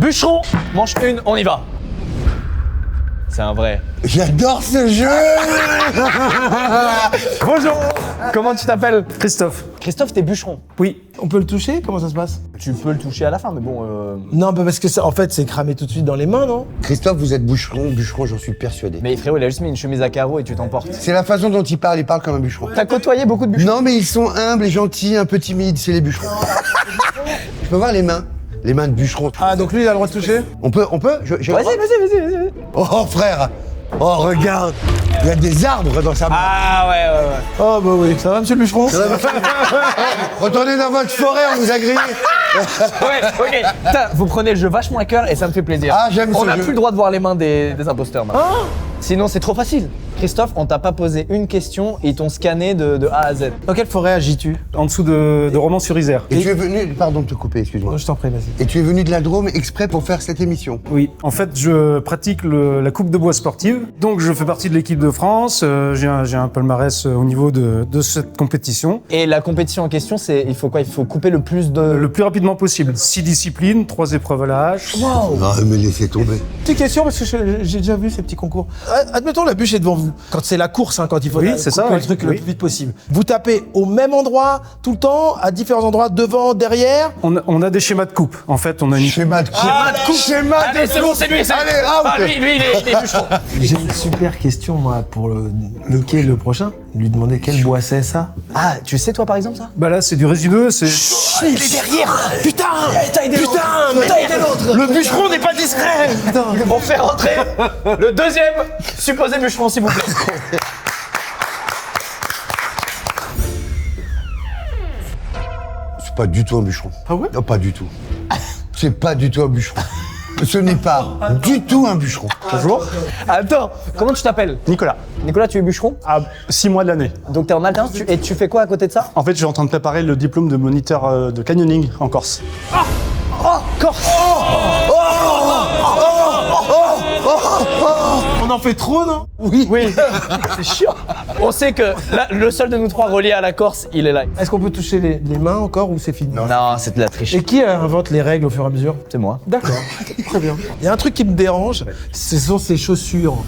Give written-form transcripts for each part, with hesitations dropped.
Bûcheron, manche 1, on y va. C'est un vrai. J'adore ce jeu. Bonjour. Comment tu t'appelles? Christophe. Christophe, t'es bûcheron. Oui. On peut le toucher? Comment ça se passe? Tu peux le toucher à la fin, mais bon... Non, parce que en fait, c'est cramé tout de suite dans les mains, non? Christophe, vous êtes bûcheron, j'en suis persuadé. Mais frérot, il a juste mis une chemise à carreaux et tu t'emportes. C'est la façon dont il parle comme un bûcheron. T'as côtoyé beaucoup de bûcherons? Non, mais ils sont humbles et gentils, un peu timides, c'est les bûcherons. Je peux voir les mains? Les mains de bûcheron. Ah, donc lui, il a le droit de toucher? On peut Vas-y. Oh, frère. Oh, regarde. Il y a des arbres dans sa main. Ah ouais. Oh, bah oui. Ça va, monsieur le bûcheron? Retournez dans votre forêt, on vous a grillé. Ouais, ok. Putain, vous prenez le jeu vachement à cœur et ça me fait plaisir. Ah, j'aime ce On n'a jeu. plus le droit de voir les mains des imposteurs maintenant. Sinon, c'est trop facile. Christophe, on t'a pas posé une question et ils t'ont scanné de A à Z. Dans quelle forêt agis-tu? En dessous de Romans-sur-Isère. Et tu es venu... Pardon de te couper, excuse-moi. Je t'en prie, vas-y. Et tu es venu de la Drôme exprès pour faire cette émission? Oui. En fait, je pratique la coupe de bois sportive. Donc, je fais partie de l'équipe de France. J'ai un palmarès au niveau de cette compétition. Et la compétition en question, c'est il faut quoi? Il faut couper le plus de... Le plus rapidement possible. 6 disciplines, 3 épreuves à la hache. Wow. Non, mais laissez tomber. Petite question, parce que j'ai déjà vu ces petits concours. Admettons, la bûche est devant vous. Quand c'est la course, hein, quand il faut Oui, couper c'est ça, le oui. truc le Oui. plus vite possible. Vous tapez au même endroit, tout le temps, à différents endroits, devant, derrière. On a des schémas de coupe. En fait, on a une... Schéma de coupe. Schéma de Allez, c'est bon, c'est lui, c'est lui. Allez, out. Ah, lui, il est bûcheron. J'ai une super question, moi, pour Mickey, le prochain. Lui demander quel bois c'est, ça. Ah, tu sais toi par exemple ça? Bah là, c'est du résineux, c'est... Il est derrière. Putain. T'as aidé l'autre. Le bûcheron n'est pas discret. On fait rentrer le deuxième supposé bûcheron, s'il vous plaît. C'est pas du tout un bûcheron. Ah ouais? Non, pas du tout. C'est pas du tout un bûcheron. Ce n'est pas du tout un bûcheron. Bonjour. Attends, comment tu t'appelles? Nicolas. Nicolas, tu es bûcheron? À 6 mois de l'année. Donc t'es en alternance et tu fais quoi à côté de ça? En fait, je suis en train de préparer le diplôme de moniteur de canyoning en Corse. Oh, Corse! On en fait trop, non? Oui, c'est chiant. On sait que là, le seul de nous trois relié à la Corse, il est là. Est-ce qu'on peut toucher les mains encore ou c'est fini? Non, c'est de la triche. Et qui invente les règles au fur et à mesure? C'est moi. D'accord, très bien. Il y a un truc qui me dérange, ce sont ces chaussures.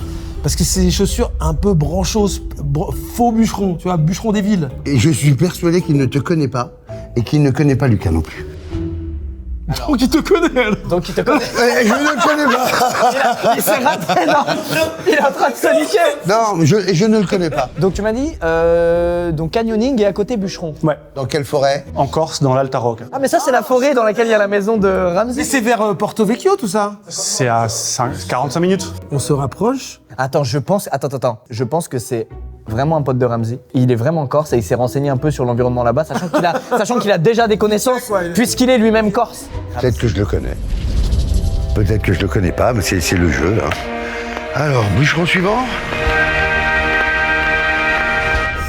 Parce que c'est des chaussures un peu branchos, faux bûcherons, tu vois, bûcherons des villes. Et je suis persuadé qu'il ne te connaît pas et qu'il ne connaît pas Lucas non plus. Donc il te connaît, alors. Donc il te connaît. Je ne le connais pas. Il s'est raté, non? Il est en train de se niquer. Non, je ne le connais pas. Donc tu m'as dit, donc canyoning et à côté bûcheron. Ouais. Dans quelle forêt? En Corse, dans l'Alta Rock. Ah mais ça c'est la forêt dans laquelle il y a la maison de Mais Ramsey. c'est vers Porto Vecchio, tout ça. C'est à 45 minutes. On se rapproche. Attends, je pense que c'est vraiment un pote de Ramsey. Il est vraiment corse et il s'est renseigné un peu sur l'environnement là-bas, sachant qu'il a déjà des connaissances, puisqu'il est lui-même corse. Peut-être que je le connais. Peut-être que je le connais pas, mais c'est le jeu. Hein. Alors, bûcheron suivant?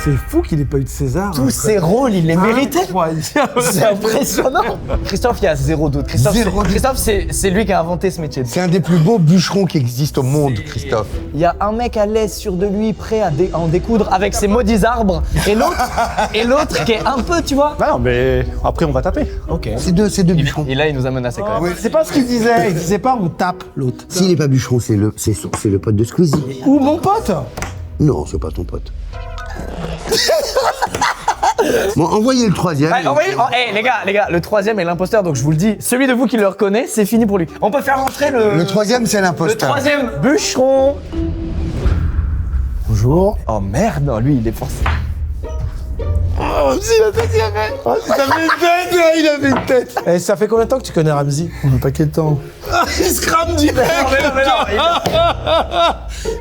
C'est fou qu'il n'ait pas eu de César. Tous ses rôles, il les méritait. Incroyable. C'est impressionnant. Christophe, il y a zéro doute. Zéro doute. Christophe, c'est lui qui a inventé ce métier. C'est un des plus beaux bûcherons qui existent au monde, Christophe. Il y a un mec à l'aise, sûr de lui, prêt à en découdre avec ses maudits arbres, et l'autre qui est un peu, tu vois. Ah non, mais après, on va taper. Ok. C'est deux bûcherons. Et là, il nous a menacé quand même. C'est pas ce qu'il disait. Il disait pas on tape l'autre. S'il n'est pas bûcheron, c'est le pote de Squeezie. Ou mon pote. Non, c'est pas ton pote. Bon, envoyez le troisième. Allez, les gars, le troisième est l'imposteur, donc je vous le dis, celui de vous qui le reconnaît, c'est fini pour lui. On peut faire rentrer Le troisième, c'est le l'imposteur. troisième bûcheron. Bonjour. Oh merde, non, lui, il est forcé. Oh, il a fait une tête, il avait une tête. Et ça fait combien de temps que tu connais Ramsey? Un paquet de temps. Il se crame direct.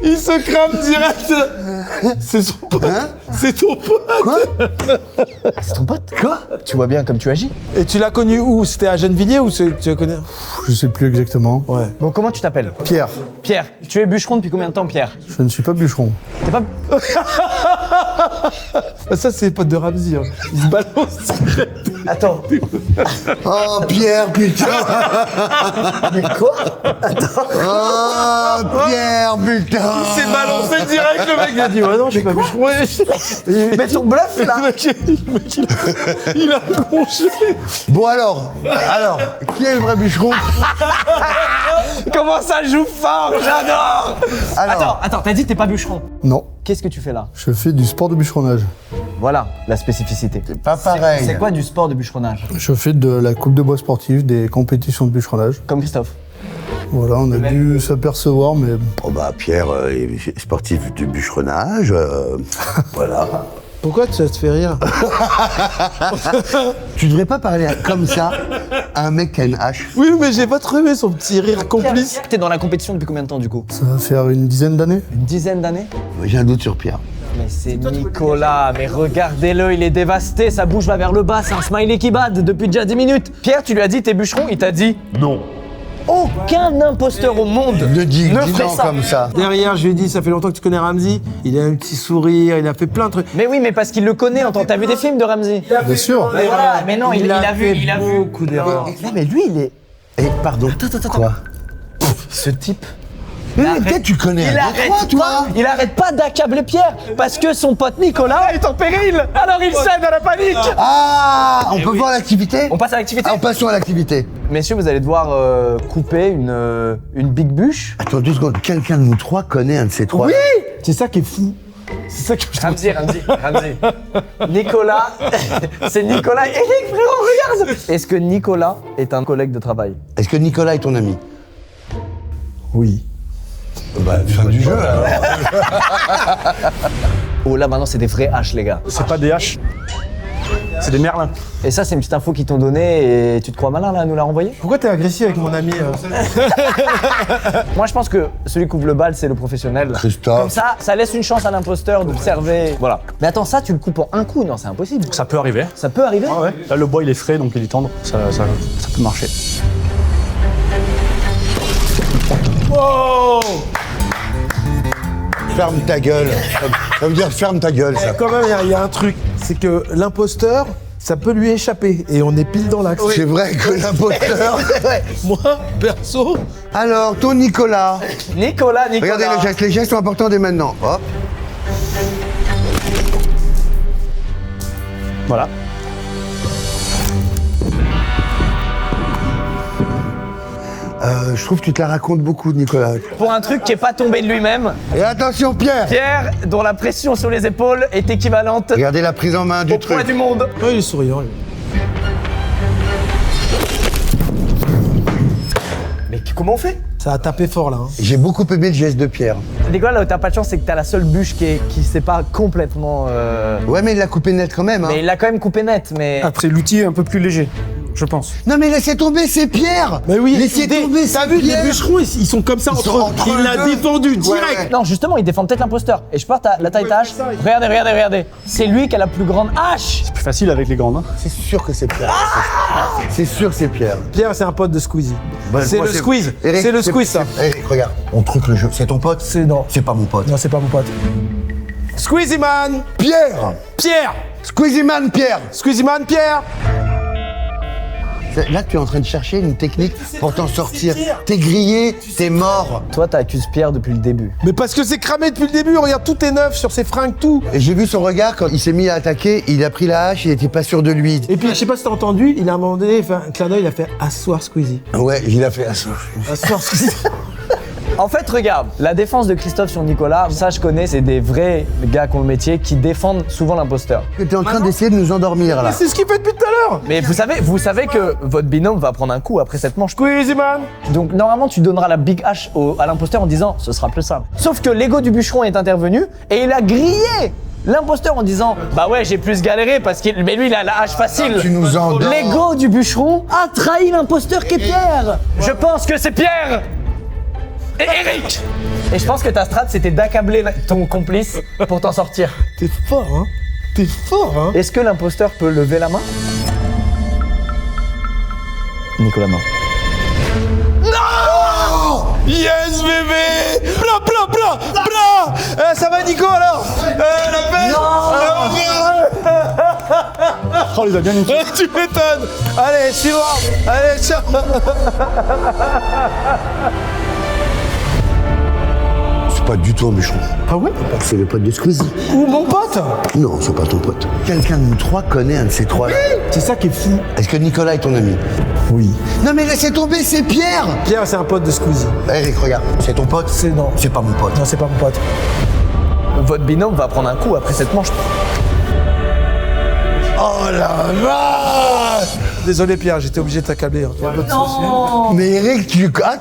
Il se crame direct. C'est son pote. Hein? C'est ton pote. C'est ton pote? Quoi? Tu vois bien comme tu agis. Et tu l'as connu où? C'était à Gennevilliers ou tu le connais? Je sais plus exactement. Ouais. Bon, comment tu t'appelles? Pierre, Pierre. Tu es bûcheron depuis combien de temps, Pierre? je ne suis pas bûcheron. T'es pas... Ça, c'est les potes de Ramsey. Hein. Ils se balancent. Attends. Oh, Pierre, putain. Mais quoi? Oh, Pierre, putain. Il s'est balancé direct, le mec. Il a dit, ouais, non, je suis pas bûcheron. Mais ton bluff là. Le mec, il a plongé. Bon, alors, qui est le vrai bûcheron? Comment ça joue fort? J'adore. Attends, t'as dit que t'es pas bûcheron. Non, Qu'est-ce que tu fais là? je fais du sport de bûcheronnage. Voilà la spécificité. Pas pareil. C'est quoi du sport de bûcheronnage? Je fais de la coupe de bois sportive, des compétitions de bûcheronnage. Comme Christophe. Voilà, on a dû s'apercevoir, mais Oh bah, Pierre est sportif du bûcheronnage. Voilà. Pourquoi ça te fait rire? Tu devrais pas parler comme ça à un mec qui a une hache. Oui, mais j'ai pas trouvé son petit rire complice. T'es dans la compétition depuis combien de temps du coup? ça va faire une dizaine d'années. Une dizaine d'années? J'ai un doute sur Pierre. Mais c'est Nicolas, mais regardez-le, il est dévasté, sa bouche va vers le bas, c'est un smiley qui bade depuis déjà 10 minutes. Pierre, tu lui as dit t'es bûcheron, il t'a dit Non. aucun imposteur au monde Ne dis ne dis ferait non ça. comme ça. Derrière, je lui ai dit, ça fait longtemps que tu connais Ramsey. Il a un petit sourire, il a fait plein de trucs. Mais oui, mais parce qu'il le connaît, t'as vu des films de Ramsey? Bien sûr. Mais voilà, mais non, il a vu, il a vu. beaucoup d'erreurs. Non, mais lui, il est. Eh, pardon. Attends. Quoi? Ce type, Mais peut-être tu connais un autre, toi. il arrête pas d'accabler Pierre parce que son pote Nicolas est en péril. Alors il cède à la panique. Ah, on peut voir l'activité? On passe à l'activité. Ah, passons à l'activité. Messieurs, vous allez devoir couper une big bûche. Attends 2 secondes, quelqu'un de nous trois connaît un de ces trois? C'est ça qui est fou. C'est ça que je trouve. Ramsey. Nicolas, c'est Nicolas. Eric, frérot, regarde. Est-ce que Nicolas est un collègue de travail? Est-ce que Nicolas est ton ami? Oui. Bah, fin du jeu, alors. Oh là, maintenant, c'est des vraies haches, les gars. C'est pas des haches. C'est des merlins. Et ça, c'est une petite info qu'ils t'ont donnée et tu te crois malin, là, à nous la renvoyer? Pourquoi t'es agressif avec mon ami Moi, je pense que celui qui ouvre le bal, c'est le professionnel. Christophe. Comme ça laisse une chance à l'imposteur d'observer. Voilà. Mais attends, ça, tu le coupes en un coup? Non, c'est impossible. Ça peut arriver. Ça peut arriver? Ah ouais. Là, le bois, il est frais, donc il est tendre. Ça peut marcher. Oh Ferme ta gueule. Ça veut dire ferme ta gueule, ça. Quand même, il y a un truc. C'est que l'imposteur, ça peut lui échapper. Et on est pile dans l'axe. C'est vrai que l'imposteur. Moi, perso, Alors, ton Nicolas. Nicolas. Regardez les gestes. Les gestes sont importants dès maintenant. Hop. Voilà. Je trouve que tu te la racontes beaucoup, Nicolas. Pour un truc qui est pas tombé de lui-même, Et attention, Pierre. Pierre, dont la pression sur les épaules est équivalente Regardez la prise en main du au poids truc. du monde. oh, il est souriant. lui. Mais comment on fait? Ça a tapé fort là. Hein. J'ai beaucoup aimé le geste de Pierre. Nicolas, là où t'as pas de chance, c'est que t'as la seule bûche qui s'est pas complètement. Ouais, mais il l'a coupé net quand même. Hein. Mais il l'a quand même coupé net, mais. Après, l'outil est un peu plus léger, je pense. Non, mais laissez tomber, c'est Pierre. Mais oui, Laissez tomber, t'as c'est vu, les Pierre. bûcherons, ils sont comme ça Ils entre sont eux. entre Il eux l'a deux. défendu Ouais, direct. ouais. Non, justement, il défend peut-être l'imposteur. Et je porte la taille hache. Regardez. C'est lui qui a la plus grande hache. Plus facile avec les grandes. Hein. C'est sûr que c'est Pierre. C'est sûr que c'est Pierre. Pierre, c'est un pote de Squeezie. Bah, C'est moi, le squeeze. Eric, C'est le squeeze, ça. Eric, regarde. On truc le jeu. C'est ton pote? Non. C'est pas mon pote. Non, c'est pas mon pote. Squeezie Man. Pierre. Pierre. Squeezie Man, Pierre. Squeezie Man, Pierre. Là, tu es en train de chercher une technique pour t'en sortir. T'es grillé, t'es mort. Toi, t'accuses Pierre depuis le début. Mais parce que c'est cramé depuis le début. Regarde, tout est neuf sur ses fringues, tout. Et j'ai vu son regard quand il s'est mis à attaquer. Il a pris la hache, il était pas sûr de lui. Et puis, je sais pas si t'as entendu, il a à un moment donné, il fait un clin d'œil, il a fait asseoir Squeezie. Ouais, il a fait ça. Asseoir Squeezie. En fait, regarde, la défense de Christophe sur Nicolas, ça je connais, c'est des vrais gars qui ont le métier qui défendent souvent l'imposteur. T'es en train d'essayer de nous endormir là. C'est ce qu'il fait depuis tout à l'heure. Mais vous savez que votre binôme va prendre un coup après cette manche. Squeezie Man. Donc normalement, tu donneras la big hache à l'imposteur en disant ce sera plus simple. Sauf que l'ego du bûcheron est intervenu et il a grillé l'imposteur en disant bah ouais, j'ai plus galéré parce qu'il mais lui il a la hache facile. Tu nous endors. L'ego du bûcheron a trahi l'imposteur qui est Pierre. Je pense que c'est Pierre. Et Eric. Et je pense que ta strat c'était d'accabler ton complice pour t'en sortir. T'es fort, hein. T'es fort, hein. Est-ce que l'imposteur peut lever la main? Nicolas, non. Yes, bébé. Bla, bla, bla, bla. Ça va Nico alors La paix. Oh, il a bien niqué. Tu m'étonnes. Allez, suivant. Allez, ciao. C'est pas du tout un bûcheron. Ah ouais? C'est le pote de Squeezie. Ou mon pote. Non, c'est pas ton pote. Quelqu'un de nous trois connaît un de ces trois. C'est ça qui est fou. Est-ce que Nicolas est ton ami? Oui. Non mais laissez tomber, c'est Pierre. Pierre, c'est un pote de Squeezie. Eric, regarde, c'est ton pote? Non. C'est pas mon pote. Non, c'est pas mon pote. Votre binôme va prendre un coup après cette manche. Oh la vache! Désolé Pierre, j'étais obligé de t'accabler. Mais Eric,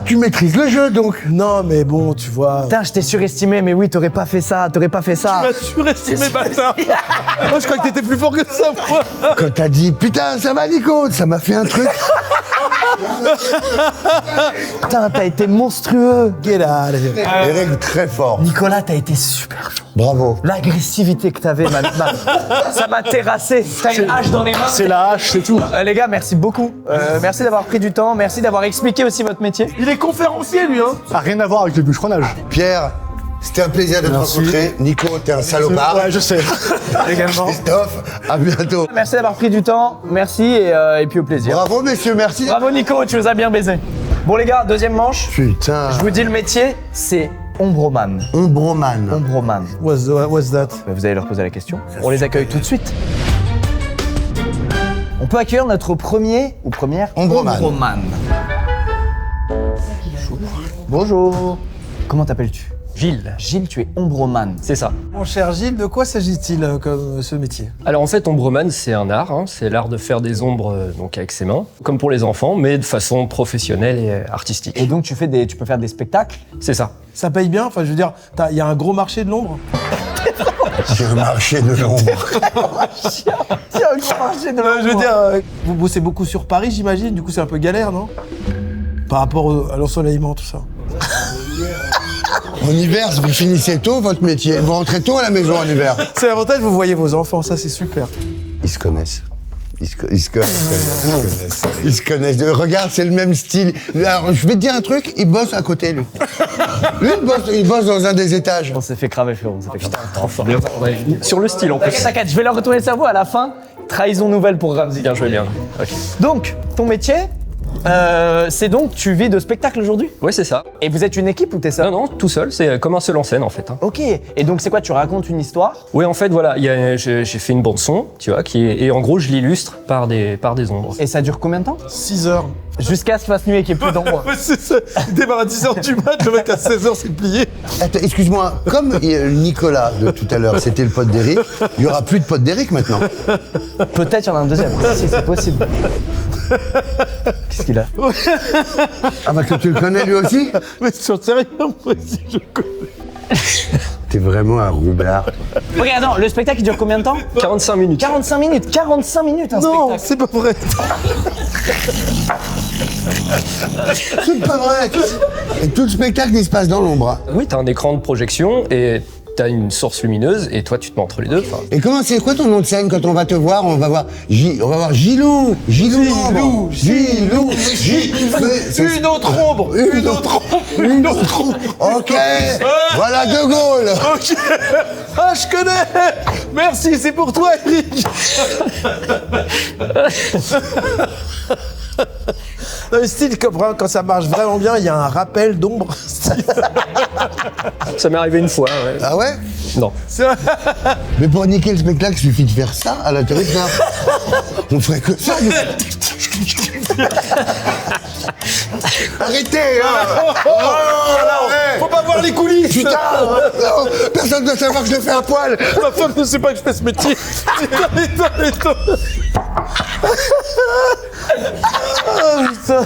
tu maîtrises le jeu donc. Non, mais bon, tu vois. Putain, je t'ai surestimé, mais oui, t'aurais pas fait ça. Tu m'as surestimé, bâtard. Moi, je crois que t'étais plus fort que ça, moi. Quand t'as dit putain, ça va Nico, ça m'a fait un truc. Putain, t'as été monstrueux. Get out of here. Eric, très fort. Nicolas, t'as été super fort. Bravo. L'agressivité que t'avais, ça m'a terrassé. T'as une hache dans les mains. C'est la hache, c'est tout. Les gars, merci beaucoup. Merci d'avoir pris du temps. Merci d'avoir expliqué aussi votre métier. Il est conférencier, lui, hein. Ça n'a rien à voir avec le bûcheronnage. Pierre, c'était un plaisir de te Merci. rencontrer. Nico, t'es un salopard. Ouais, je sais. Également. Christophe, à bientôt. Merci d'avoir pris du temps. Merci et puis au plaisir. Bravo messieurs, merci. Bravo Nico, tu nous as bien baisé. Bon les gars, deuxième manche. Putain. Je vous dis le métier, c'est ombroman. Ombroman. Ombroman. What's that? Vous allez leur poser la question. On les accueille tout de suite. On peut accueillir notre premier ou première Ombroman. Bonjour. Comment t'appelles-tu? Gilles. Gilles, tu es ombroman. C'est ça. Mon cher Gilles, de quoi s'agit-il comme ce métier? Alors en fait, ombreman, c'est un art. C'est l'art de faire des ombres donc avec ses mains, comme pour les enfants, mais de façon professionnelle et artistique. Et donc tu peux faire des spectacles. C'est ça. Ça paye bien? Enfin, je veux dire, il y a un gros marché de l'ombre? J'ai un marché de l'ombre. Tiens, un grand marché de Je veux dire, vous bossez beaucoup sur Paris, j'imagine, du coup c'est un peu galère, non? Par rapport à l'ensoleillement, tout ça. En hiver, vous finissez tôt votre métier. Vous rentrez tôt à la maison en hiver. C'est l'avantage, vous voyez vos enfants, ça c'est super. Ils se connaissent. Ils se connaissent. Ils se connaissent. Regarde, c'est le même style. Alors, je vais te dire un truc, il bosse à côté, lui. Lui, il bosse dans un des étages. On s'est fait cramer, frérot. On s'est fait cramer. Ouais, sur le style en plus. T'inquiète, je vais leur retourner le cerveau à la fin. Trahison nouvelle pour Ramzi. Bien joué, bien. Donc, ton métier, c'est donc tu vis de spectacle aujourd'hui? Ouais, c'est ça. Et vous êtes une équipe ou t'es seul? Non, tout seul, c'est comme un seul en scène en fait. Ok. Et donc c'est quoi? Tu racontes une histoire? Oui, en fait, voilà, j'ai fait une bande son, tu vois, et en gros, je l'illustre par des ombres. Et ça dure combien de temps? 6 heures. Jusqu'à ce fasse nuit et qu'il n'y ait plus d'ombre. Ouais, c'est ça. Il démarre à 10h du mat, le mec à 16h c'est plié. Attends, excuse-moi, comme Nicolas de tout à l'heure, c'était le pote d'Eric, il y aura plus de pote d'Eric maintenant. Peut-être il y en a un deuxième. Si, c'est possible. Qu'est-ce qu'il a? Ah bah que tu le connais lui aussi? Mais sur sérieux, moi aussi je connais. T'es vraiment un roublard. Ok, attends, le spectacle il dure combien de temps? 45 minutes. 45 minutes. 45 minutes un Non, spectacle. c'est pas vrai. C'est pas vrai. Et tout le spectacle, il se passe dans l'ombre. Hein. Oui, t'as un écran de projection et t'as une source lumineuse et toi, tu te mets entre les deux. Enfin, Et comment c'est quoi ton nom de scène quand on va te voir? On va voir Gilou. Gilou. Une autre ombre. Une autre ombre. Ok. Voilà De Gaulle. Ok. Ah, je connais. Merci, c'est pour toi, Eric. Dans le style, quand ça marche vraiment bien, il y a un rappel d'ombre. ça m'est arrivé une fois, ouais. Ah ouais? Non. Mais pour niquer le spectacle, il suffit de faire ça à la télé. On ferait que ça. Arrêtez, hein. Faut pas voir les coulisses. Putain, personne ne doit savoir que je le fais à poil. Ma femme ne sait pas que je fais ce métier. Attends. Oh, putain.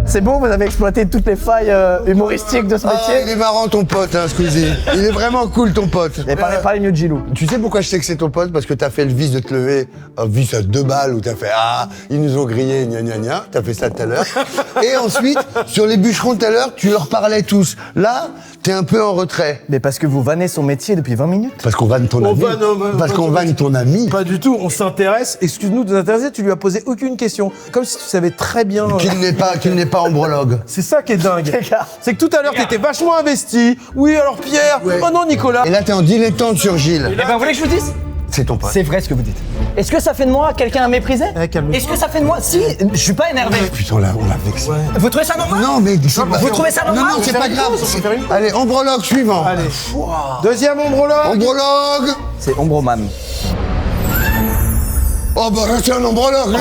C'est bon, vous avez exploité toutes les failles humoristiques de ce Ah, métier. il est marrant ton pote, hein, Squeezie. Il est vraiment cool ton pote. Et parlez mieux de Gilou. Tu sais pourquoi je sais que c'est ton pote? Parce que t'as fait le vice de te lever, un vice à 2 balles où t'as fait ah, ils nous ont grillé, gna gna gna. T'as fait ça tout à l'heure. Et ensuite, sur les bûcherons tout à l'heure, tu leur parlais tous. Là, t'es un peu en retrait. Mais parce que vous vannez son métier depuis 20 minutes. Parce qu'on vanne ton ami. Parce qu'on vanne ton ami. Pas du tout, on s'intéresse. Excuse-nous de nous intéresser, tu lui as posé aucune question. Comme si tu savais très bien. Qu'il n'est pas pas ombrologue. C'est ça qui est dingue. Les gars. C'est que tout à l'heure, t'étais vachement investi. Oui, alors Pierre. Ouais. Oh non, Nicolas. Et là, t'es en dilettante sur Gilles. Eh ben, vous voulez que je vous dise? C'est ton pote. C'est vrai ce que vous dites. Est-ce que ça fait de moi quelqu'un à mépriser? Calme-toi. Est-ce que ça fait de moi... Si, je suis pas énervé. Putain, on l'a vexé. Vous trouvez ça normal? Non, mais c'est pas... Vous trouvez ça normal? Non, c'est pas grave. faire une Allez, ombrologue suivant. Allez. Deuxième ombrologue. Ombrologue. C'est Ombroman. Oh bah c'est un ombrologue.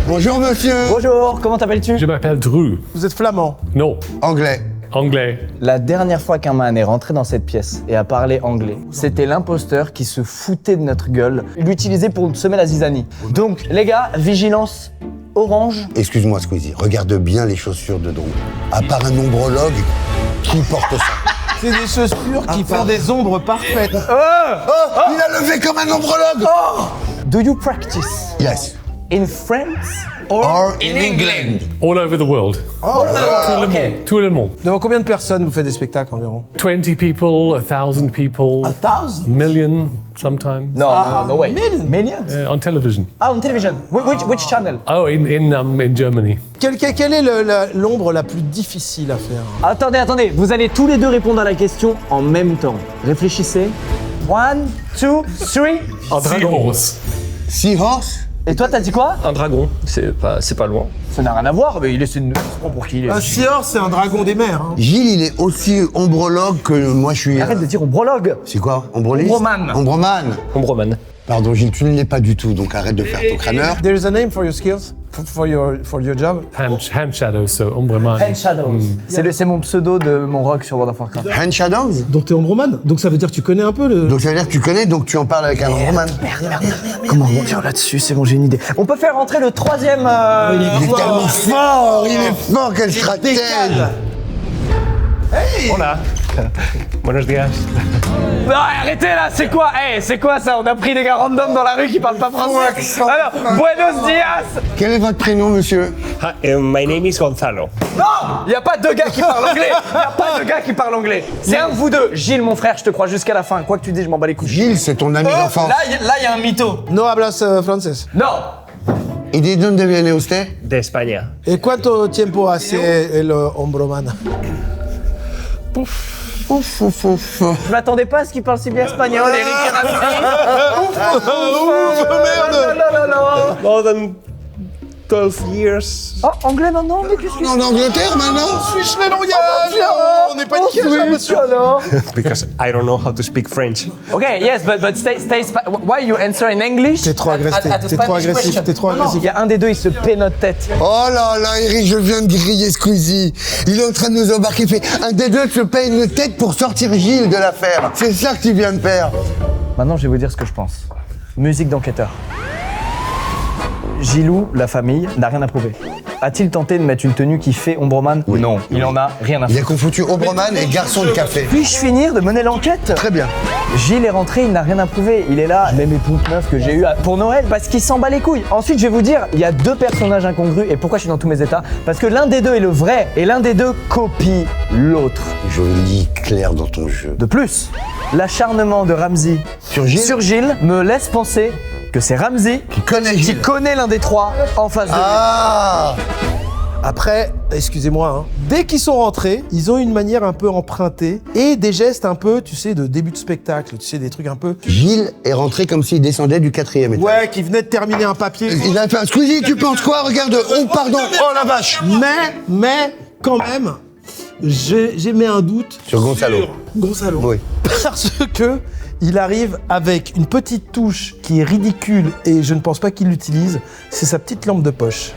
Bonjour monsieur. Bonjour, comment t'appelles-tu? Je m'appelle Drew. Vous êtes flamand. Non, Anglais. anglais. La dernière fois qu'un man est rentré dans cette pièce et a parlé anglais, c'était l'imposteur qui se foutait de notre gueule. Il l'utilisait pour semer la zizanie. Donc, les gars, vigilance orange. Excuse-moi Squeezie, regarde bien les chaussures de Drew. À part un ombrologue, qui porte ça? C'est des chaussures qui font des ombres parfaites. Oh, il a levé comme un ombrologue. Do you practice Yes. in France or Or in England. All over the world. Ok. Tout le monde. Devant combien de personnes vous faites des spectacles environ? 20 people, 1,000 people, 1,000? million sometimes. No, no way. Millions? On television. Ah, on television. Which channel? Oh, in Germany. Quelle est l'ombre la plus difficile à faire? Attendez, vous allez tous les deux répondre à la question en même temps. Réfléchissez. 1, 2, 3. Un dragon. Seahorse. Et toi, t'as dit quoi? Un dragon, c'est pas loin. Ça n'a rien à voir, mais il essaie de nous comprendre pour qui il est. Un Seahorse, c'est un dragon des mers. Hein. Gilles, il est aussi ombrologue que moi je suis. Arrête de dire ombrologue. C'est quoi? Ombroliste? Ombroman. Ombroman. Ombroman. Pardon Gilles, tu ne l'es pas du tout, donc arrête de faire ton crâneur. There is a name for your skills, for your job. Hand shadow, so Umbreman. Hand Shadows. C'est mon pseudo de mon rock sur World of Warcraft. Hand Shadows? Donc t'es ombroman. Donc ça veut dire que tu connais un peu le. Donc ça veut dire que tu connais, donc tu en parles avec un ombromane. Comment rebondir là-dessus? C'est bon, j'ai une idée. On peut faire rentrer le troisième. Il est tellement fort, il est fort, quel stratège. Hola. Buenos días. Non, arrêtez là, c'est quoi? C'est quoi ça? On a pris des gars random dans la rue qui parlent pas français. Alors, buenos dias. Quel est votre prénom, monsieur? My name is Gonzalo. Non, y a pas deux gars qui parlent anglais. Y a pas deux gars qui parlent anglais. C'est un de vous deux. Gilles, mon frère, je te crois jusqu'à la fin. Quoi que tu dis, je m'en bats les couilles. Gilles, c'est ton ami d'enfance. Là, y a un mytho. No hablas francés. Non. ¿Y de dónde viene usted? De España. ¿Y cuánto tiempo hace el ombroman? Je m'attendais pas à ce qu'il parle si bien espagnol, Eric Ramsey. Merde. More than 12 years. Oh, anglais maintenant? Mais qu'est-ce que En Angleterre maintenant? Switch le langage. On n'est pas nickel, j'ai l'impression. Because I don't know how to speak French. Okay, yes, but stay. Why you answer in English? T'es trop agressif. T'es trop agressif. T'es trop agressif. Il y a un des deux, il se paie notre tête. Oh là là, Eric, je viens de griller Squeezie. Il est en train de nous embarquer. Il fait un des deux se paye une tête pour sortir Gilles de l'affaire. C'est ça que tu viens de faire. Maintenant, je vais vous dire ce que je pense. Musique d'enquêteur. Gilou, la famille, n'a rien à prouver. A-t-il tenté de mettre une tenue qui fait Ombroman? Non, il en a rien à Il a foutre. confondu Ombroman et garçon de café. Puis-je finir de mener l'enquête? Très bien. Gilles est rentré, il n'a rien à prouver. Il est là, je mets mes pompes neuves que j'ai eues pour Noël parce qu'il s'en bat les couilles. Ensuite, je vais vous dire, il y a deux personnages incongrus. Et pourquoi je suis dans tous mes états? Parce que l'un des deux est le vrai et l'un des deux copie l'autre. Joli, clair dans ton jeu. De plus, l'acharnement de Ramsey Sur Gilles me laisse penser que c'est Ramsey Qui connaît qui Gilles. connaît l'un des trois en face de lui. Ah. Après, excusez-moi, hein, dès qu'ils sont rentrés, ils ont une manière un peu empruntée et des gestes un peu, tu sais, de début de spectacle, tu sais, des trucs un peu. Gilles est rentré comme s'il descendait du 4e étage. Ouais, qui venaient de terminer un papier. Il a fait un Squeezie, tu penses quoi? Regarde, oh pardon, oh la vache. Mais, quand même, j'ai un doute Sur Gonzalo. Gonzalo. Oui. Parce que il arrive avec une petite touche qui est ridicule et je ne pense pas qu'il l'utilise, c'est sa petite lampe de poche.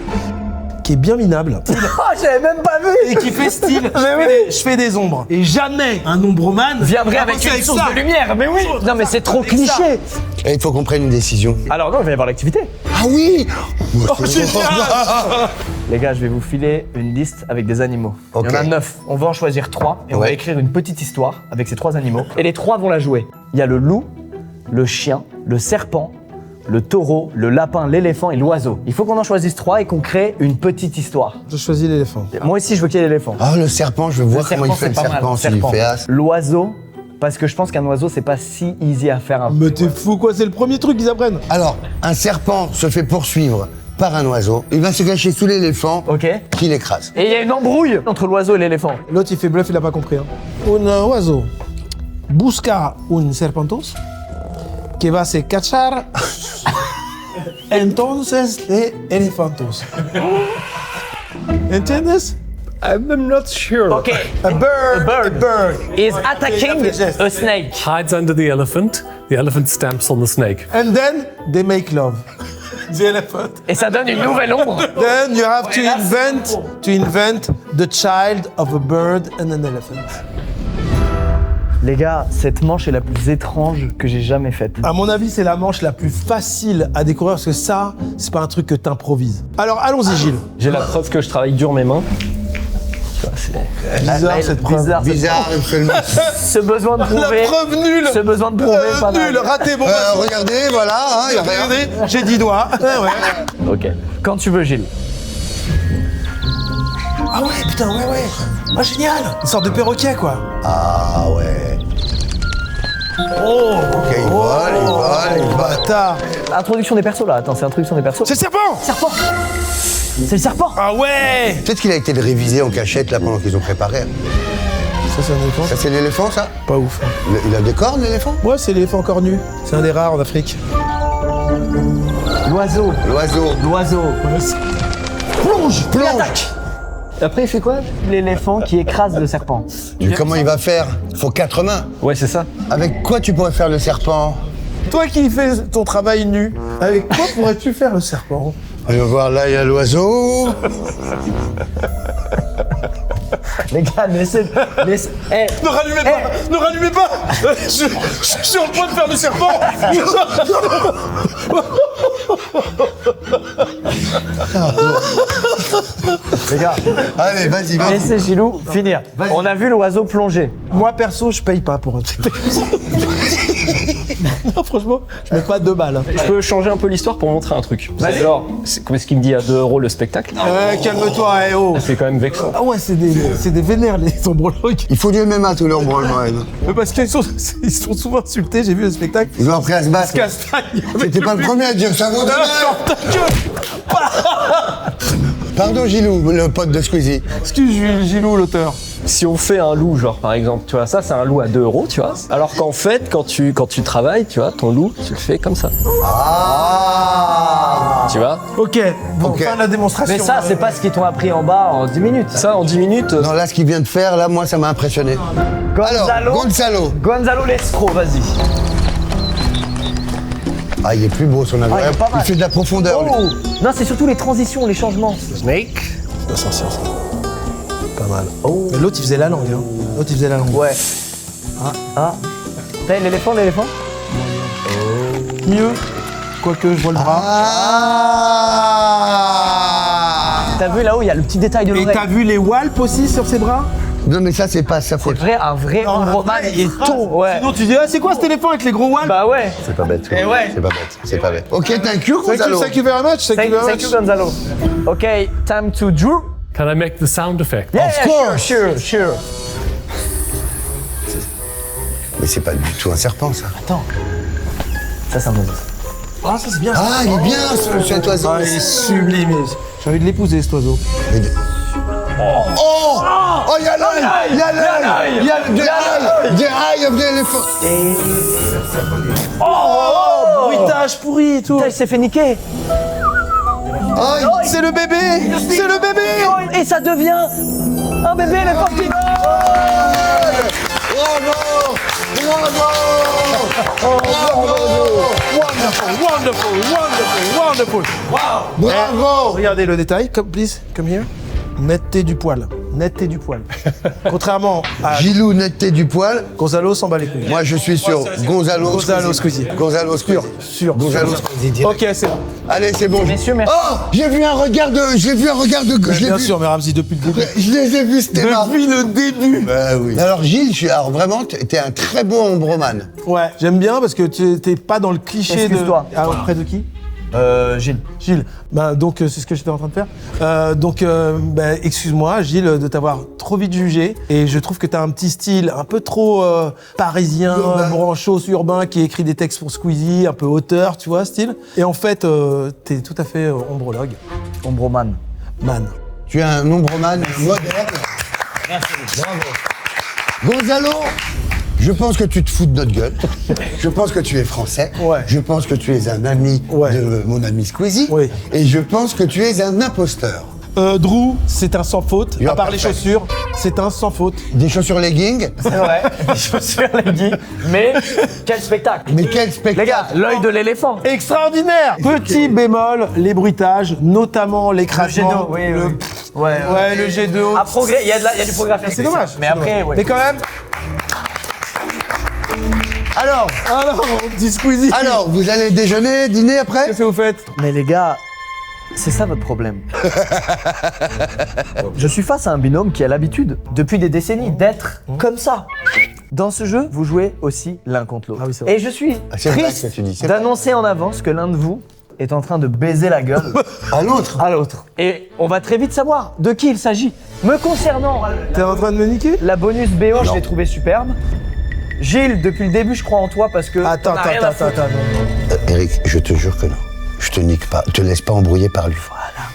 Qui est bien minable. Ah, j'avais même pas vu. Et qui fait style, je fais des ombres. Et jamais un ombroman Viendrait avec une source de lumière, mais oui. Non, mais c'est trop cliché. Et il faut qu'on prenne une décision. Alors non, il va y avoir l'activité. Ah oui. Les gars, je vais vous filer une liste avec des animaux. Ok. Il y en a 9. On va en choisir 3 et on va Ouais. écrire une petite histoire avec ces 3 animaux. Et les 3 vont la jouer. Il y a le loup, le chien, le serpent, le taureau, le lapin, l'éléphant et l'oiseau. Il faut qu'on en choisisse 3 et qu'on crée une petite histoire. Je choisis l'éléphant. Moi aussi, je veux qu'il y ait l'éléphant. Ah, le serpent, je veux voir comment il fait c'est le pas mal. serpent, s'il fait as. L'oiseau, parce que je pense qu'un oiseau, c'est pas si easy à faire. Mais t'es fou quoi, c'est le premier truc qu'ils apprennent. Alors, un serpent se fait poursuivre par un oiseau. Il va se cacher sous l'éléphant Ok. qui l'écrase. Et il y a une embrouille entre l'oiseau et l'éléphant. L'autre, il fait bluff, il a pas compris. Hein. Un oiseau busca un serpentos que va se cachar entonces de elefantos. ¿Entiendes? I'm not sure. Ok. A bird. Is attacking a snake. Hides under the elephant stamps on the snake. And then they make love. The elephant. Et ça donne une nouvelle ombre. Then you have to invent the child of a bird and an elephant. Les gars, cette manche est la plus étrange que j'ai jamais faite. À mon avis, c'est la manche la plus facile à découvrir parce que ça, c'est pas un truc que t'improvises. Alors, allons-y, Gilles. J'ai la preuve que je travaille dur mes mains. Tu vois, c'est Bizarre cette preuve. Bizarre, il fait le Ce besoin de prouver. La preuve nulle. Ce besoin de prouver, pas mal. Nul, raté. Bon, Regardez, voilà, hein, y a rien. regardez, j'ai 10 doigts. Ouais. Ok. Quand tu veux, Gilles. Ah ouais, putain, ouais. Ah, génial. Une sorte de perroquet, quoi. Ah ouais. Oh. Ok, il vole. Bâtard. Introduction des persos là. Attends, c'est introduction des persos. C'est le serpent. Serpent. C'est le serpent. Ah ouais. Peut-être qu'il a été révisé en cachette là pendant qu'ils ont préparé. Ça, c'est un éléphant. Ça, c'est l'éléphant, ça? Pas ouf. Il a des cornes, l'éléphant? Ouais, c'est l'éléphant cornu. C'est un des rares en Afrique. L'oiseau. L'oiseau. Plonge. Plonge. Attaque. Après, il fait quoi? L'éléphant qui écrase le serpent. Comment il va faire? Faut 4 mains. Ouais, c'est ça. Avec quoi tu pourrais faire le serpent? Toi qui fais ton travail nu, avec quoi pourrais-tu faire le serpent? On va voir, là, il y a l'oiseau. Les gars, laissez. Eh, Ne rallumez pas! Ne rallumez pas! Je suis sur le point de faire le serpent! les gars, Allez, vas-y. laissez Gilou finir. On a vu l'oiseau plonger. Moi perso, je paye pas pour un truc. Non, franchement, je mets pas 2 balles. Je peux changer un peu l'histoire pour montrer un truc. Alors, comme ce qu'il me dit à 2 € le spectacle. Calme-toi, eh oh! C'est quand même vexant. Ah ouais, c'est des vénères, les ombrologues. Il faut du MMA, tous les embrouillements. Mais parce qu'ils sont souvent insultés, j'ai vu le spectacle. Ils ont appris à se battre. Castagne. T'étais pas le premier à dire ça vaut de Ta gueule! Pardon, Gilou, le pote de Squeezie. Excuse Gilou, l'auteur. Si on fait un loup, genre par exemple, tu vois, ça c'est un loup à 2 €, tu vois. Alors qu'en fait, quand tu travailles, tu vois, ton loup, tu le fais comme ça. Tu vois. Ok, bon, Ok. fin de la démonstration. Mais ça, c'est pas ce qu'ils t'ont appris en bas en 10 minutes. Ça, en 10 minutes, Non, là, ce qu'il vient de faire, là, moi, ça m'a impressionné. Alors, Gonzalo Lestro, vas-y. Ah, il est plus beau, son il incroyable. est pas mal. Il fait de la profondeur. lui. Oh non, c'est surtout les transitions, les changements. Snake. L'ascension, ça. Pas mal. Oh. Mais l'autre, il faisait la langue, hein. L'autre, il faisait la langue. Ouais. Ah. T'as l'éléphant? Mieux. Quoique, je vois le bras. Ah T'as vu là-haut, il y a le petit détail de Et l'oreille. t'as vu les walps aussi sur ses bras? Non, mais ça, c'est pas sa faute. Un vrai Ombroman, il est tôt. Ouais. Sinon, tu dis, ah, c'est quoi cet éléphant avec les gros walps? Bah ouais. C'est pas bête. Eh ouais. C'est pas bête. C'est pas bête. Ok, thank you, Gonzalo. Thank you very much. Thank you very Thank you, much. Gonzalo. Ok, time to Drew. Can I make the sound effect? Yeah, Of course. sure. Mais c'est pas du tout un serpent, ça. Attends. Ça, c'est un oiseau. Ah, ça, c'est bien. Ah, il est bien, cet oiseau. Ah, il est sublime. J'ai envie de l'épouser, cet oiseau. Oh, il y a l'œil. Il y a l'œil. Il y a the eye of the elephant. Bruitage pourri et tout. Putain, il s'est fait niquer. Oh, C'est le bébé. C'est le bébé. Et ça devient un bébé, les portiers. Wonderful. bravo. Regardez le détail, please, come here. Netteté du poil. Contrairement à Gilou, netteté du poil. Gonzalo, s'en bat les couilles. Moi, je suis sur Gonzalo Squeezie. Gonzalo Squeezie. Sûr. Gonzalo Squeezie. direct. Ok, c'est bon. Allez, c'est bon. Messieurs, merci. Oh, j'ai vu un regard de. Je l'ai Bien vu. sûr, mais Ramzi, depuis le début. Je les ai vus, c'était marrant. Depuis le début. Bah oui. Alors, Gilles, alors vraiment, t'es un très bon ombroman. Ouais, j'aime bien parce que t'es pas dans le cliché de. Excuse-toi. Ah, auprès de qui? Gilles. Donc c'est ce que j'étais en train de faire. Excuse-moi Gilles de t'avoir trop vite jugé et je trouve que t'as un petit style un peu trop parisien, branchos, urbain qui écrit des textes pour Squeezie, un peu auteur, tu vois, style. Et en fait, t'es tout à fait ombrologue. Ombroman. Man. Tu es un ombromane moderne. Merci. Bravo. Gonzalo, je pense que tu te fous de notre gueule. Je pense que tu es français. Ouais. Je pense que tu es un ami de mon ami Squeezie. Oui. Et je pense que tu es un imposteur. Drew, c'est un sans faute. You À are part les perfect. chaussures, c'est un sans faute. Des chaussures leggings. C'est vrai, des chaussures leggings. Mais quel spectacle. Mais quel spectacle. Les gars, l'œil de l'éléphant. Extraordinaire. Petit bémol, les bruitages, notamment l'écrasement. Le jet d'eau, oui. Ouais, le jet d'eau. À progrès, il y a du progrès à faire. C'est dommage. Mais après, ouais. Mais quand même. Alors, on dit Squeezie. Alors, vous allez déjeuner, dîner après? Qu'est-ce que vous faites? Mais les gars, c'est ça votre problème. Je suis face à un binôme qui a l'habitude, depuis des décennies, d'être comme ça. Dans ce jeu, vous jouez aussi l'un contre l'autre. Ah oui, c'est vrai. Et je suis c'est vrai triste ce que tu dis, c'est vrai. d'annoncer en avance que l'un de vous est en train de baiser la gueule À l'autre. à l'autre. Et on va très vite savoir de qui il s'agit. Me concernant, T'es en train de me niquer? la bonus BO, je l'ai trouvé superbe. Gilles, depuis le début, je crois en toi parce que. Attends. Eric, je te jure que non. Je te nique pas. Te laisse pas embrouiller par lui.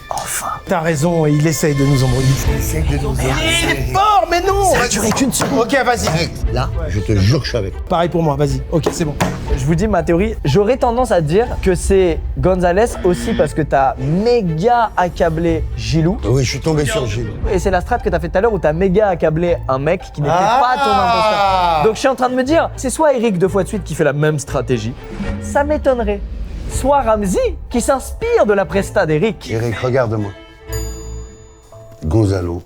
Enfin. T'as raison, il essaye de nous embrouiller. Il est fort, mais non! Ça a duré qu'une seconde. Ok, vas-y. Eric, là, je te jure que je suis avec. Pareil pour moi, vas-y. Ok, c'est bon. Je vous dis ma théorie, j'aurais tendance à dire que c'est Gonzalez aussi parce que t'as méga accablé Gilou. Oui, je suis tombé sur Gilles. Et c'est la strat que t'as fait tout à l'heure où t'as méga accablé un mec qui n'était pas ton imposteur. Donc je suis en train de me dire, c'est soit Eric 2 fois de suite qui fait la même stratégie, ça m'étonnerait. Soit Ramzi qui s'inspire de la presta d'Eric. Eric, regarde-moi. Gonzalo,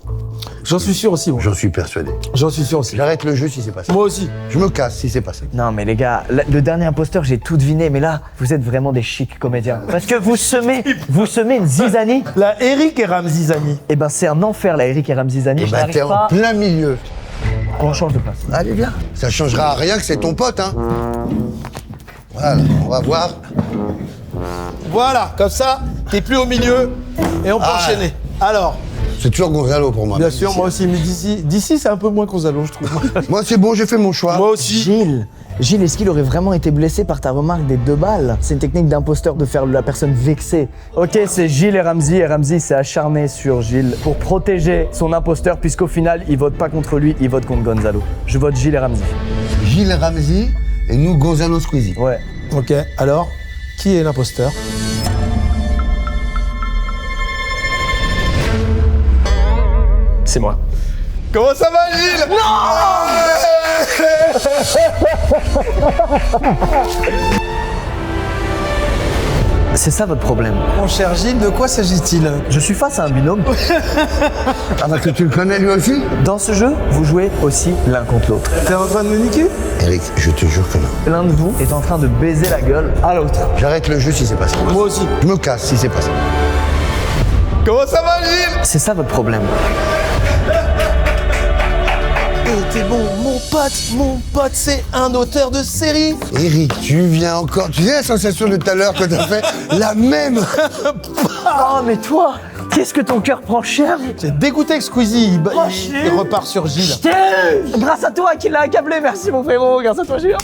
J'en suis sûr aussi, moi. j'en suis persuadé. J'en suis sûr aussi. J'arrête le jeu si c'est pas ça. Moi aussi. Je me casse si c'est pas ça. Non mais les gars, le dernier imposteur j'ai tout deviné, mais là vous êtes vraiment des chics comédiens. Parce que vous semez une zizanie. Là, Eric et Ramzi Zani. Et ben c'est un enfer là, Eric et Ramzi Zani. Eh Je ben, n'arrive t'es en pas. plein milieu. On change de place. Allez, viens. Ça changera rien que c'est ton pote, hein. Voilà, on va voir. Voilà, comme ça, t'es plus au milieu et on peut enchaîner. Alors, C'est toujours Gonzalo pour moi. bien sûr, moi aussi, mais d'ici, c'est un peu moins Gonzalo, je trouve. Moi, c'est bon, j'ai fait mon choix. Moi aussi. Gilles, est-ce qu'il aurait vraiment été blessé par ta remarque des 2 balles? C'est une technique d'imposteur de faire la personne vexée. Ok, c'est Gilles et Ramzi s'est acharné sur Gilles pour protéger son imposteur puisqu'au final, il vote pas contre lui, il vote contre Gonzalo. Je vote Gilles et Ramzi. Gilles Ramzi et nous, Gonzalo Squeezie. Ouais. Ok, alors, qui est l'imposteur? C'est moi. Comment ça va, Gilles? C'est ça votre problème. Mon cher Gilles, de quoi s'agit-il? Je suis face à un binôme. Ah, parce que tu le connais lui aussi? Dans ce jeu, vous jouez aussi l'un contre l'autre. T'es en train de me niquer? Eric, je te jure que non. L'un de vous est en train de baiser la gueule à l'autre. J'arrête le jeu si c'est pas ça. Moi aussi. Je me casse si c'est pas ça. Comment ça va, Gilles? C'est ça votre problème. T'es bon, mon pote, c'est un auteur de série. Eric, tu viens encore. Tu sais la sensation de tout à l'heure que t'as fait la même. Oh mais toi, qu'est-ce que ton cœur prend cher? J'ai dégoûté que Squeezie, il repart sur Gilles. Grâce à toi qui l'a accablé, merci mon frérot, grâce à toi Gilles.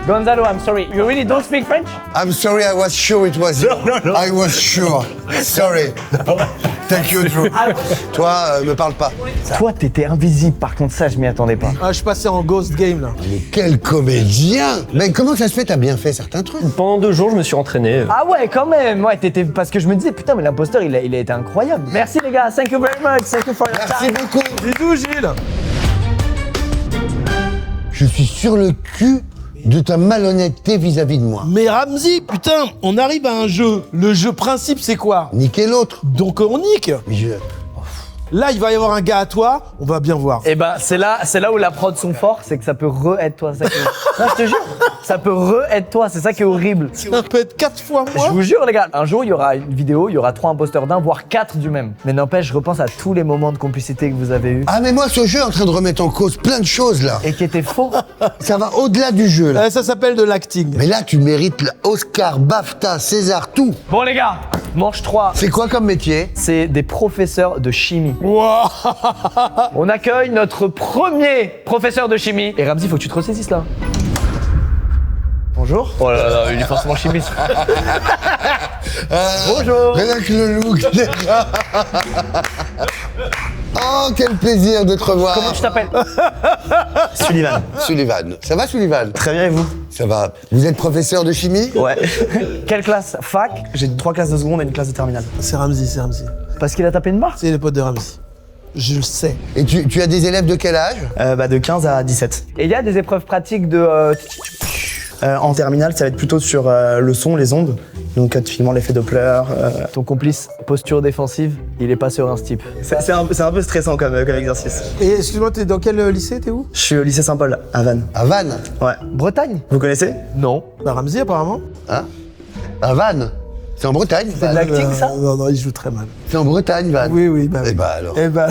Gonzalo, I'm sorry, you really don't speak French? I'm sorry, I was sure it was you. No. I was sure. Sorry. Thank you, Drew. Toi, me parle pas. Toi t'étais invisible, par contre ça je m'y attendais pas. Ah, je passais en Ghost Game, là. Mais quel comédien! Mais comment ça se fait, t'as bien fait certains trucs? Pendant 2 jours, je me suis entraîné. Ah ouais quand même, ouais t'étais, parce que je me disais putain mais l'imposteur il a été incroyable. Merci les gars, thank you very much, thank you for your Merci time. beaucoup. Bisous, Gilles. Je suis sur le cul de ta malhonnêteté vis-à-vis de moi. Mais Ramzi, putain, on arrive à un jeu. Le jeu principe, c'est quoi? Niquer l'autre. Donc on nique. Je- Là, il va y avoir un gars à toi, on va bien voir. Et ben c'est là où la prod sont forts, c'est que ça peut être toi ça. Non, je te jure, ça peut re-être toi, c'est ça qui est horrible. Ça peut être 4 fois Je moi. vous jure les gars, un jour il y aura une vidéo, il y aura 3 imposteurs d'un, voire 4 du même. Mais n'empêche, je repense à tous les moments de complicité que vous avez eus Ah mais moi ce jeu est en train de remettre en cause plein de choses là. et qui étaient faux. Ça va au-delà du jeu là. Ça s'appelle de l'acting. Mais là tu mérites l'Oscar, BAFTA, César, tout. Bon les gars, manche 3. C'est quoi comme métier? C'est des professeurs de chimie. Wow. On accueille notre premier professeur de chimie. Et Ramzi, faut que tu te ressaisisses là. Bonjour. Oh là là, il est forcément chimiste. Bonjour. Rien que le look déjà. Oh quel plaisir de te revoir. Comment tu t'appelles? Sullivan. Sullivan. Ça va Sullivan? Très bien et vous? Ça va. Vous êtes professeur de chimie? Ouais. Quelle classe? Fac? J'ai 3 classes de seconde et une classe de terminale. C'est Ramzi. Parce qu'il a tapé une barre? C'est les potes de Ramzi. Je le sais. Et tu as des élèves de quel âge? De 15 à 17. Et il y a des épreuves pratiques de... En terminale, ça va être plutôt sur le son, les ondes. Donc typiquement l'effet Doppler. Ton complice, posture défensive, il est pas serein ce type. C'est un peu stressant comme exercice. Et excuse-moi, t'es dans quel lycée? T'es où? Je suis au lycée Saint-Paul, à Vannes. À Vannes? Ouais. Bretagne? Vous connaissez? Non. Bah Ramzi apparemment. Hein? À Vannes? C'est en Bretagne? C'est de l'acting ça? Non, il joue très mal. C'est en Bretagne, Vannes? Oui, bah oui. Eh bah alors. Eh ben,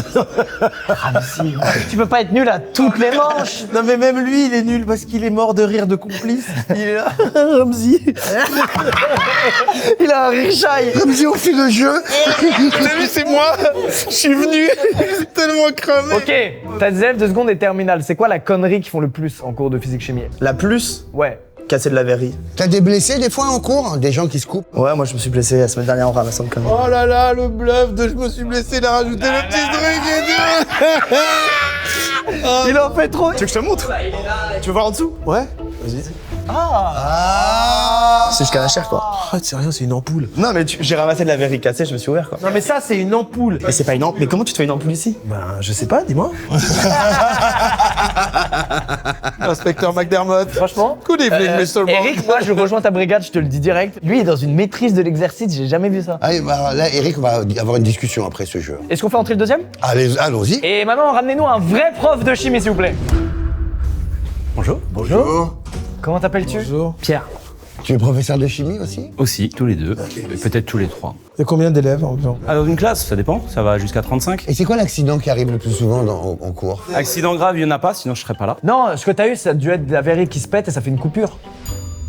Ramzi, tu peux pas être nul à toutes les manches. non mais même lui, il est nul parce qu'il est mort de rire de complice. Il est là, Ramzi. Il a un rire shy. Ramzi, on fait le jeu. T'as vu, c'est moi. Je suis venu. Tellement cramé. Ok, t'as des élèves de seconde et terminale. C'est quoi la connerie qu'ils font le plus en cours de physique-chimie? La plus, Ouais. casser de la verrie. T'as des blessés des fois en cours? Des gens qui se coupent? Ouais, moi je me suis blessé la semaine dernière en ramassant de conneries. Oh là là, le bluff de je me suis blessé, il a rajouté le petit truc et tout. Il en fait trop. Tu veux que je te montre? Tu veux voir en dessous? Ouais, vas-y. C'est jusqu'à la chair quoi. Ah, c'est rien, c'est une ampoule. Non mais j'ai ramassé de la verrie cassée, je me suis ouvert quoi. Non mais ça, c'est une ampoule. Mais c'est pas une ampoule. Mais comment tu te fais une ampoule ici? Ben, je sais pas, dis-moi. Inspecteur McDermott. Franchement. Good evening, Mr. Bond. Eric, moi je rejoins ta brigade, je te le dis direct. Lui il est dans une maîtrise de l'exercice, j'ai jamais vu ça. Allez, bah, là, Eric, on va avoir une discussion après ce jeu. Est-ce qu'on fait entrer le deuxième? Allez, allons-y. Et maintenant, ramenez-nous un vrai prof de chimie, s'il vous plaît. Bonjour. Bonjour. Comment t'appelles-tu? Bonjour. Pierre. Tu es professeur de chimie aussi? Aussi, tous les deux, et peut-être tous les trois. Il y a combien d'élèves environ? Alors une classe, ça dépend, ça va jusqu'à 35. Et c'est quoi l'accident qui arrive le plus souvent en cours? Accident grave, il n'y en a pas, sinon je serais pas là. Non, ce que t'as eu, ça a dû être de la verrie qui se pète et ça fait une coupure.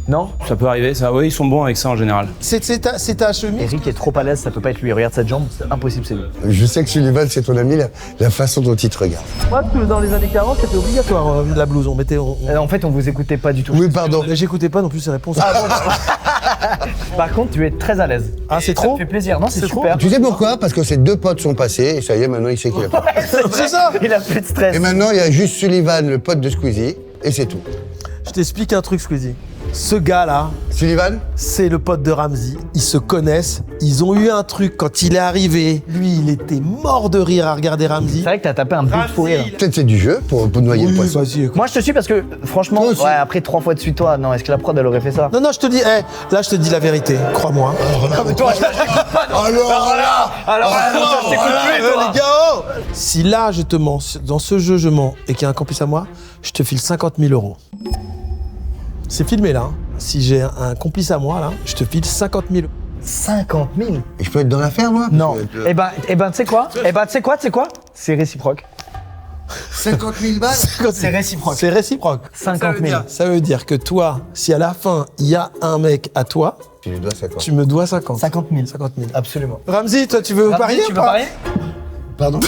Non? Ça peut arriver, ça. Oui, ils sont bons avec ça en général. C'est ta chemise? Eric est trop à l'aise, ça peut pas être lui. Regarde cette jambe, c'est impossible, c'est lui. Je sais que Sullivan, c'est ton ami, la façon dont il te regarde. Moi, dans les années 40, c'était obligatoire, la blouse. On mettait. En fait, on vous écoutait pas du tout. Oui, pardon. Mais j'écoutais pas non plus ses réponses. Par contre, tu es très à l'aise. Ah, c'est Ça trop? me fait plaisir. Non, c'est super. Tu sais pourquoi? Parce que ses 2 potes sont passés, et ça y est, maintenant il sait qu'il a pas. C'est ça. Il a plus de stress. Et maintenant, il y a juste Sullivan, le pote de Squeezie, et c'est tout. Je t'explique un truc, Squeezie. Ce gars-là, Sullivan? c'est le pote de Ramzi. Ils se connaissent. Ils ont eu un truc quand il est arrivé. Lui, il était mort de rire à regarder Ramzi. C'est vrai que t'as tapé un bout de fou rire. Peut-être c'est du jeu pour noyer le poisson. vas-y, écoute. Moi, je te suis parce que, franchement, Toi aussi. ouais, après 3 fois de suite, toi, non, est-ce que la prod, elle aurait fait ça? Non, je te dis, là, je te dis la vérité. Crois-moi. Alors là! Les gars, oh si là, je te mens, dans ce jeu, je mens, et qu'il y a un campus à moi, je te file 50 000 €. C'est filmé, là. Hein. Si j'ai un complice à moi, là, je te file 50 000 €. 50 000? Et je peux être dans l'affaire, moi? Non. Parce que, Eh ben, tu sais quoi? C'est réciproque. 50 000 balles? C'est réciproque. C'est réciproque. 50 000. Ça veut dire que toi, si à la fin, il y a un mec à toi, Tu lui dois ça, quoi. tu me dois 50. 50 000. 50 000. Absolument. Ramzi, toi, tu veux Ramzi, parier tu ou veux pas? parier? Pardon?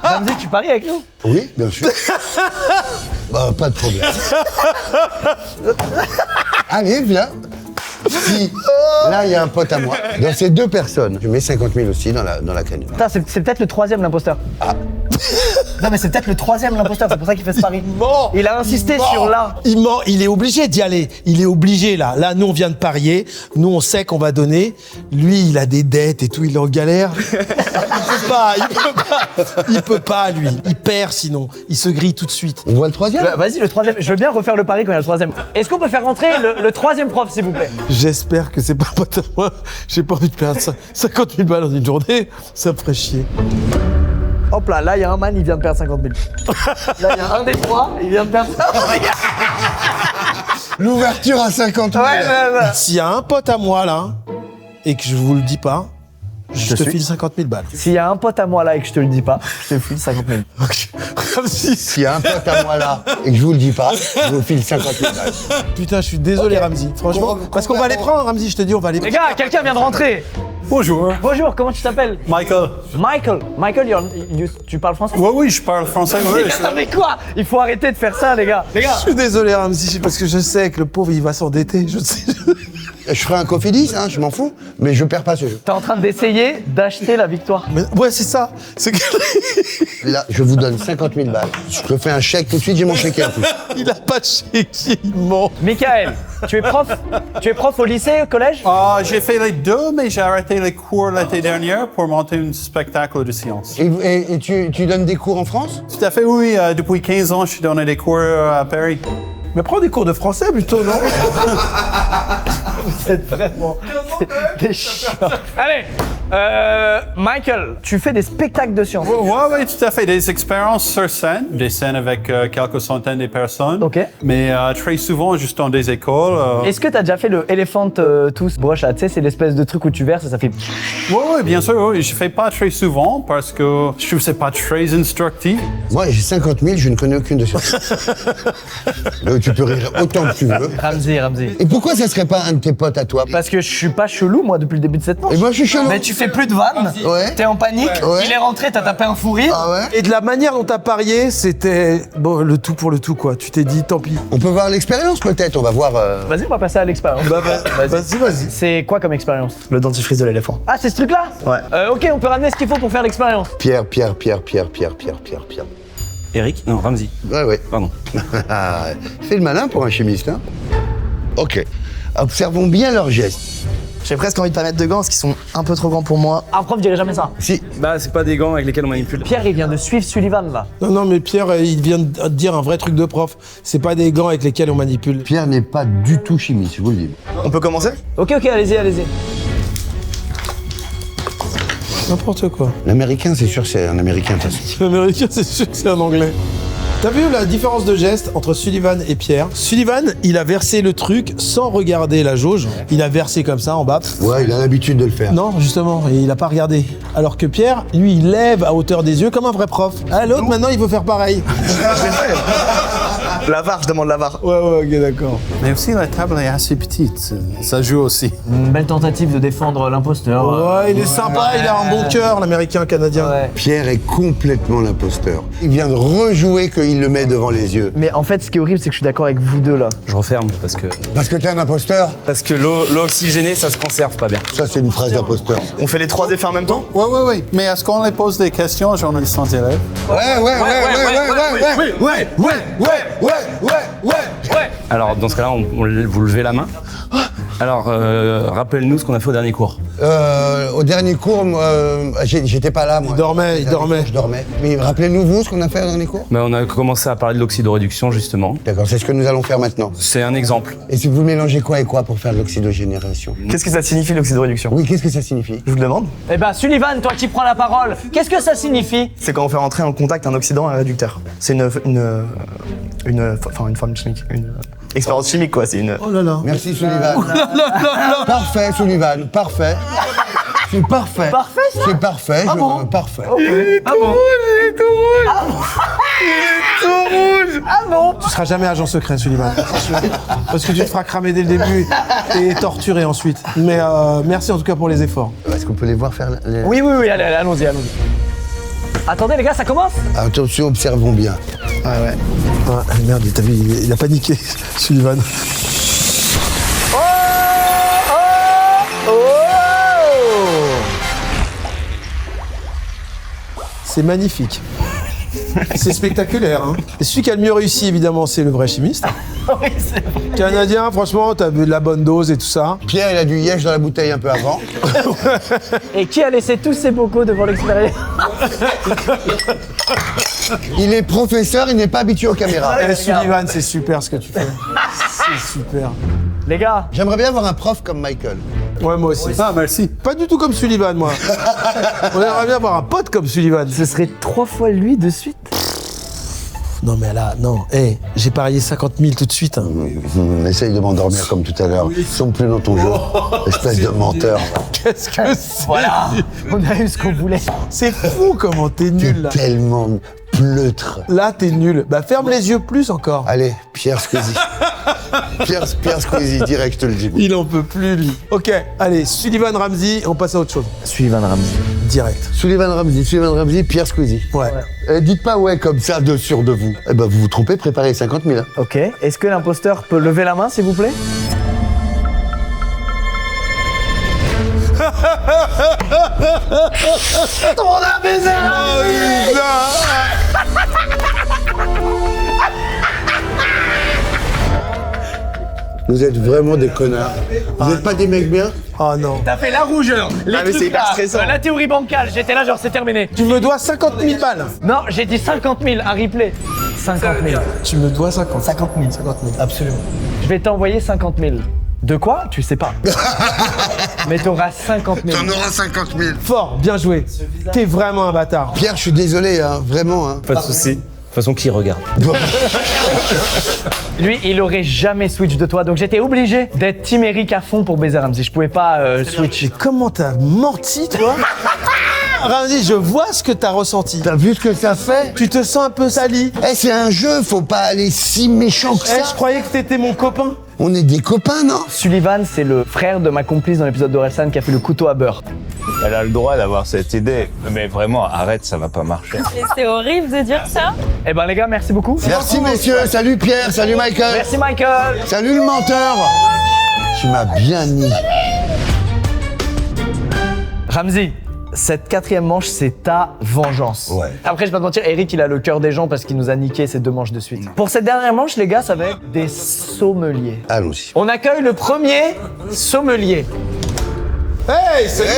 Ramzi, tu paries avec nous? Oui, bien sûr. Bah, pas de problème. Allez, viens. Si, là, il y a un pote à moi. Dans ces 2 personnes, je mets 50 000 aussi dans la cagnotte. Putain, c'est peut-être le 3e, l'imposteur. Non, mais c'est peut-être le 3e, l'imposteur, c'est pour ça qu'il fait ce pari. ment. Il a insisté Il ment. sur là. Il ment, il est obligé d'y aller. Il est obligé, là. Là, nous, on vient de parier. Nous, on sait qu'on va donner. Lui, il a des dettes et tout, il est en galère. Il peut pas, lui. Il perd, sinon. Il se grille tout de suite. On voit le 3e? Vas-y, le 3e. Je veux bien refaire le pari quand il y a le 3e. Est-ce qu'on peut faire rentrer le 3e prof, s'il vous plaît? J'espère que c'est pas pote à moi. J'ai pas envie de perdre 50 000 balles dans une journée. Ça me ferait chier. Hop là, il y a un man, il vient de perdre 50 000. Là, il y a un des 3, il vient de perdre 50 000. L'ouverture à 50 000. S'il y a un pote à moi là, et que je vous le dis pas, je te file 50 000 balles. S'il y a un pote à moi là et que je te le dis pas, je te file 50 000. S'il y a un pote à moi là et que je vous le dis pas, je vous file 50 000 balles. Putain, je suis désolé Ramzi, franchement. Parce qu'on va les prendre, Ramzi, je te dis, on va les Les prendre. gars, quelqu'un vient de rentrer. Bonjour. Bonjour, comment tu t'appelles? Michael. Michael, tu parles français? Oui, je parle français. Mais quoi? Il faut arrêter de faire ça, les gars. Les Je gars. suis désolé Ramzi, parce que je sais que le pauvre il va s'endetter, je sais. Je ferai un Cofidis, hein, je m'en fous, mais je perds pas ce jeu. T'es en train d'essayer d'acheter la victoire. Mais, ouais, c'est ça. C'est que... Là, je vous donne 50 000 balles. Je te fais un chèque tout de suite, j'ai mon chéquier en plus. il a pas de chéquier, il ment. Michael, tu es prof au lycée, au collège? J'ai fait les deux, mais j'ai arrêté les cours l'été dernier pour monter un spectacle de science. Et tu donnes des cours en France? Tout à fait, oui. Depuis 15 ans, je donne des cours à Paris. Mais prends des cours de français plutôt, non? Vous êtes vraiment des chiants. Allez, Michael, tu fais des spectacles de science. Oui, tout à fait. Des expériences sur scène, des scènes avec quelques centaines de personnes. Ok. Mais très souvent, juste dans des écoles. Est-ce que t'as déjà fait le Elephant Tooth Brush là? Tu sais, c'est l'espèce de truc où tu verses et ça fait... Oui, bien sûr. Oui. Je fais pas très souvent parce que je trouve que c'est pas très instructif. Moi, j'ai 50 000, je ne connais aucune de ces Donc, tu peux rire autant que tu veux. Ramzi. Et pourquoi ça serait pas un de tes potes à toi? Parce que je suis pas chelou, moi, depuis le début de cette manche. Et moi, je suis chelou. Mais tu fais plus de vannes, Ouais. t'es en panique, Ouais. il est rentré, t'as tapé un fou rire. Ah ouais? Et de la manière dont t'as parié, c'était bon, le tout pour le tout, quoi. Tu t'es dit, tant pis. On peut voir l'expérience peut-être, on va voir. Vas-y, on va passer à l'expérience. Vas-y. C'est quoi comme expérience? Le dentifrice de l'éléphant. Ah, c'est ce truc-là? Ouais. Ok, on peut ramener ce qu'il faut pour faire l'expérience. Pierre. Eric? Non, Ramzi. Ouais. Pardon. Fais le malin pour un chimiste, hein? Ok. Observons bien leurs gestes. J'ai presque envie de pas mettre de gants parce qu'ils sont un peu trop grands pour moi. Un prof dirait jamais ça. Si. Bah, c'est pas des gants avec lesquels on manipule. Pierre, il vient de suivre Sullivan là. Non, mais Pierre, il vient de dire un vrai truc de prof. C'est pas des gants avec lesquels on manipule. Pierre n'est pas du tout chimiste, je vous le dis. On peut commencer? Ok, allez-y. N'importe quoi. L'américain, c'est sûr, c'est un américain. de toute façon. L'américain, c'est sûr que c'est un anglais. T'as vu la différence de geste entre Sullivan et Pierre? Sullivan, il a versé le truc sans regarder la jauge. Il a versé comme ça en bas. Ouais, il a l'habitude de le faire. Non, justement, il a pas regardé. Alors que Pierre, lui, il lève à hauteur des yeux comme un vrai prof. Ah, l'autre, maintenant, il veut faire pareil. La VAR, je demande la VAR. Ouais, ok, d'accord. Mais aussi, la table est assez petite. Ça joue aussi. Une belle tentative de défendre l'imposteur. Ouais, il est sympa, il a un bon cœur, l'américain canadien. Ouais. Pierre est complètement l'imposteur. Il vient de rejouer qu'il le met devant les yeux. Mais en fait, ce qui est horrible, c'est que je suis d'accord avec vous deux là. Je referme Parce que t'es un imposteur? parce que l'eau oxygénée, ça se conserve pas bien. Ça, c'est une phrase d'imposteur. On fait les 3 effets en même temps? Oui. Mais est-ce qu'on les pose des questions, journalistes sans élèves? Ouais. Alors, dans ce cas-là, vous levez la main. Alors, rappelle-nous ce qu'on a fait au dernier cours. Au dernier cours, j'étais pas là, moi. Il dormait. Je dormais. Mais rappelez-nous, vous, ce qu'on a fait au dernier cours? Mais on a commencé à parler de l'oxydoréduction, justement. D'accord, c'est ce que nous allons faire maintenant. C'est un exemple. Et si vous mélangez quoi et quoi pour faire de l'oxydogénération? Qu'est-ce que ça signifie l'oxydoréduction? Oui, qu'est-ce que ça signifie? Je vous le demande. Eh ben, Sullivan, toi qui prends la parole, qu'est-ce que ça signifie? C'est quand on fait rentrer en contact un oxydant et un réducteur. C'est une forme chimique. Une expérience chimique, quoi. C'est une. Oh là là. Merci, Sullivan. Parfait, Sullivan, parfait. C'est parfait. Parfait, ça? C'est parfait, parfait. Ah bon? Ah bon? Tu seras jamais agent secret, Sullivan. Parce que tu te feras cramer dès le début et torturer ensuite. Mais merci en tout cas pour les efforts. Est-ce qu'on peut les voir faire les... Oui, allez, allons-y. Attendez les gars, ça commence? Attention, observons bien. Ah ouais. Ah merde, t'as vu, il a paniqué, Sullivan. C'est magnifique. C'est spectaculaire. Hein. Et celui qui a le mieux réussi, évidemment, c'est le vrai chimiste. Oui, c'est vrai. Canadien, franchement, t'as vu de la bonne dose et tout ça. Pierre, il a du liège dans la bouteille un peu avant. Et qui a laissé tous ses bocaux devant l'expérience? Il est professeur, il n'est pas habitué aux caméras. Eh, Sullivan, c'est super ce que tu fais. C'est super. Les gars, J'aimerais bien avoir un prof comme Michael. Ouais, moi aussi. Ah, merci. Pas du tout comme Sullivan, moi. On aimerait bien avoir un pote comme Sullivan. ce serait 3 fois lui de suite. Non mais là, non. J'ai parié 50 000 tout de suite. Hein. Essaye de m'endormir comme tout à l'heure. Ils sont plus dans ton jeu. Espèce de menteur. Qu'est-ce que c'est? Voilà, on a eu ce qu'on voulait. C'est fou comment t'es T'es nul là. tellement pleutre. Là, t'es nul. Bah ferme les yeux plus encore. Allez, Pierre Squeezie. Pierre Squeezie, direct, je te le dis. Il en peut plus, lui. Ok, allez, Sullivan Ramsey, on passe à autre chose. Sullivan Ramsey. Direct. Sullivan Ramsey, Pierre Squeezie. Ouais. Dites pas ouais comme ça, de sûr de vous. Eh ben, vous vous trompez, préparez 50 000. Ok. Est-ce que l'imposteur peut lever la main, s'il vous plaît? On a baisé. Vous êtes vraiment des connards. Vous êtes pas des mecs bien? Oh non. T'as fait la rougeur, les mais c'est trucs hyper là, stressant. la théorie bancale, j'étais là genre c'est terminé. Tu me dois 50 000 balles. Non, j'ai dit 50 000, un replay. 50 000. Tu me dois 50. 50 000. 50 000. Absolument. Je vais t'envoyer 50 000. De quoi? Tu sais pas. Mais t'auras 50 000. T'en auras 50 000. Fort, bien joué. T'es vraiment un bâtard. Pierre, je suis désolé, hein, vraiment. Hein. Pas de soucis. De toute façon, qui regarde? Lui, il aurait jamais switch de toi, donc j'étais obligé d'être Team Eric à fond pour baiser Ramsey. Je pouvais pas switcher. Comment t'as menti, toi? Ramsey, je vois ce que t'as ressenti. T'as vu ce que ça fait? Tu te sens un peu sali. C'est un jeu, faut pas aller si méchant que ça. Je croyais que t'étais mon copain. On est des copains, non? Sullivan, c'est le frère de ma complice dans l'épisode d'Orelsan qui a fait le couteau à beurre. Elle a le droit d'avoir cette idée, mais vraiment, arrête, ça va pas marcher. Mais c'est horrible de dire ça. Eh ben les gars, merci beaucoup. Merci messieurs, salut Pierre, salut Michael. Merci Michael. Salut le menteur. Tu m'as bien mis. Ramsey, cette quatrième manche, c'est ta vengeance. Ouais. Après, je vais pas te mentir, Eric, il a le cœur des gens parce qu'il nous a niqué ces 2 manches de suite. Pour cette dernière manche, les gars, ça va être des sommeliers. Allons-y. On accueille le premier sommelier. Hey, salut.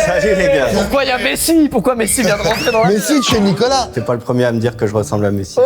Salut les gars. Pourquoi il y a Messi? Pourquoi Messi vient de rentrer dans la... Messi de chez Nicolas. T'es pas le premier à me dire que je ressemble à Messi.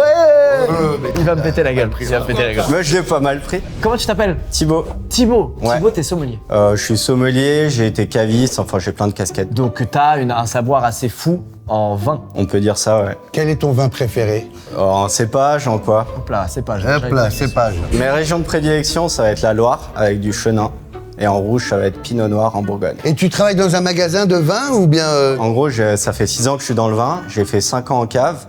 Il va me péter la gueule. Il va me péter la gueule. Moi, je l'ai pas mal pris. Comment tu t'appelles? Thibaut. Thibaut. Ouais. Thibaut, t'es sommelier. Je suis sommelier, j'ai été caviste, enfin j'ai plein de casquettes. Donc t'as un savoir assez fou en vin. On peut dire ça, ouais. Quel est ton vin préféré? En cépage, en quoi? Hop là, c'est pas... Hop là, cépage. Mes régions de prédilection, ça va être la Loire, avec du chenin. Et en rouge, ça va être Pinot Noir en Bourgogne. Et tu travailles dans un magasin de vin ou bien... En gros, ça fait 6 ans que je suis dans le vin. J'ai fait 5 ans en cave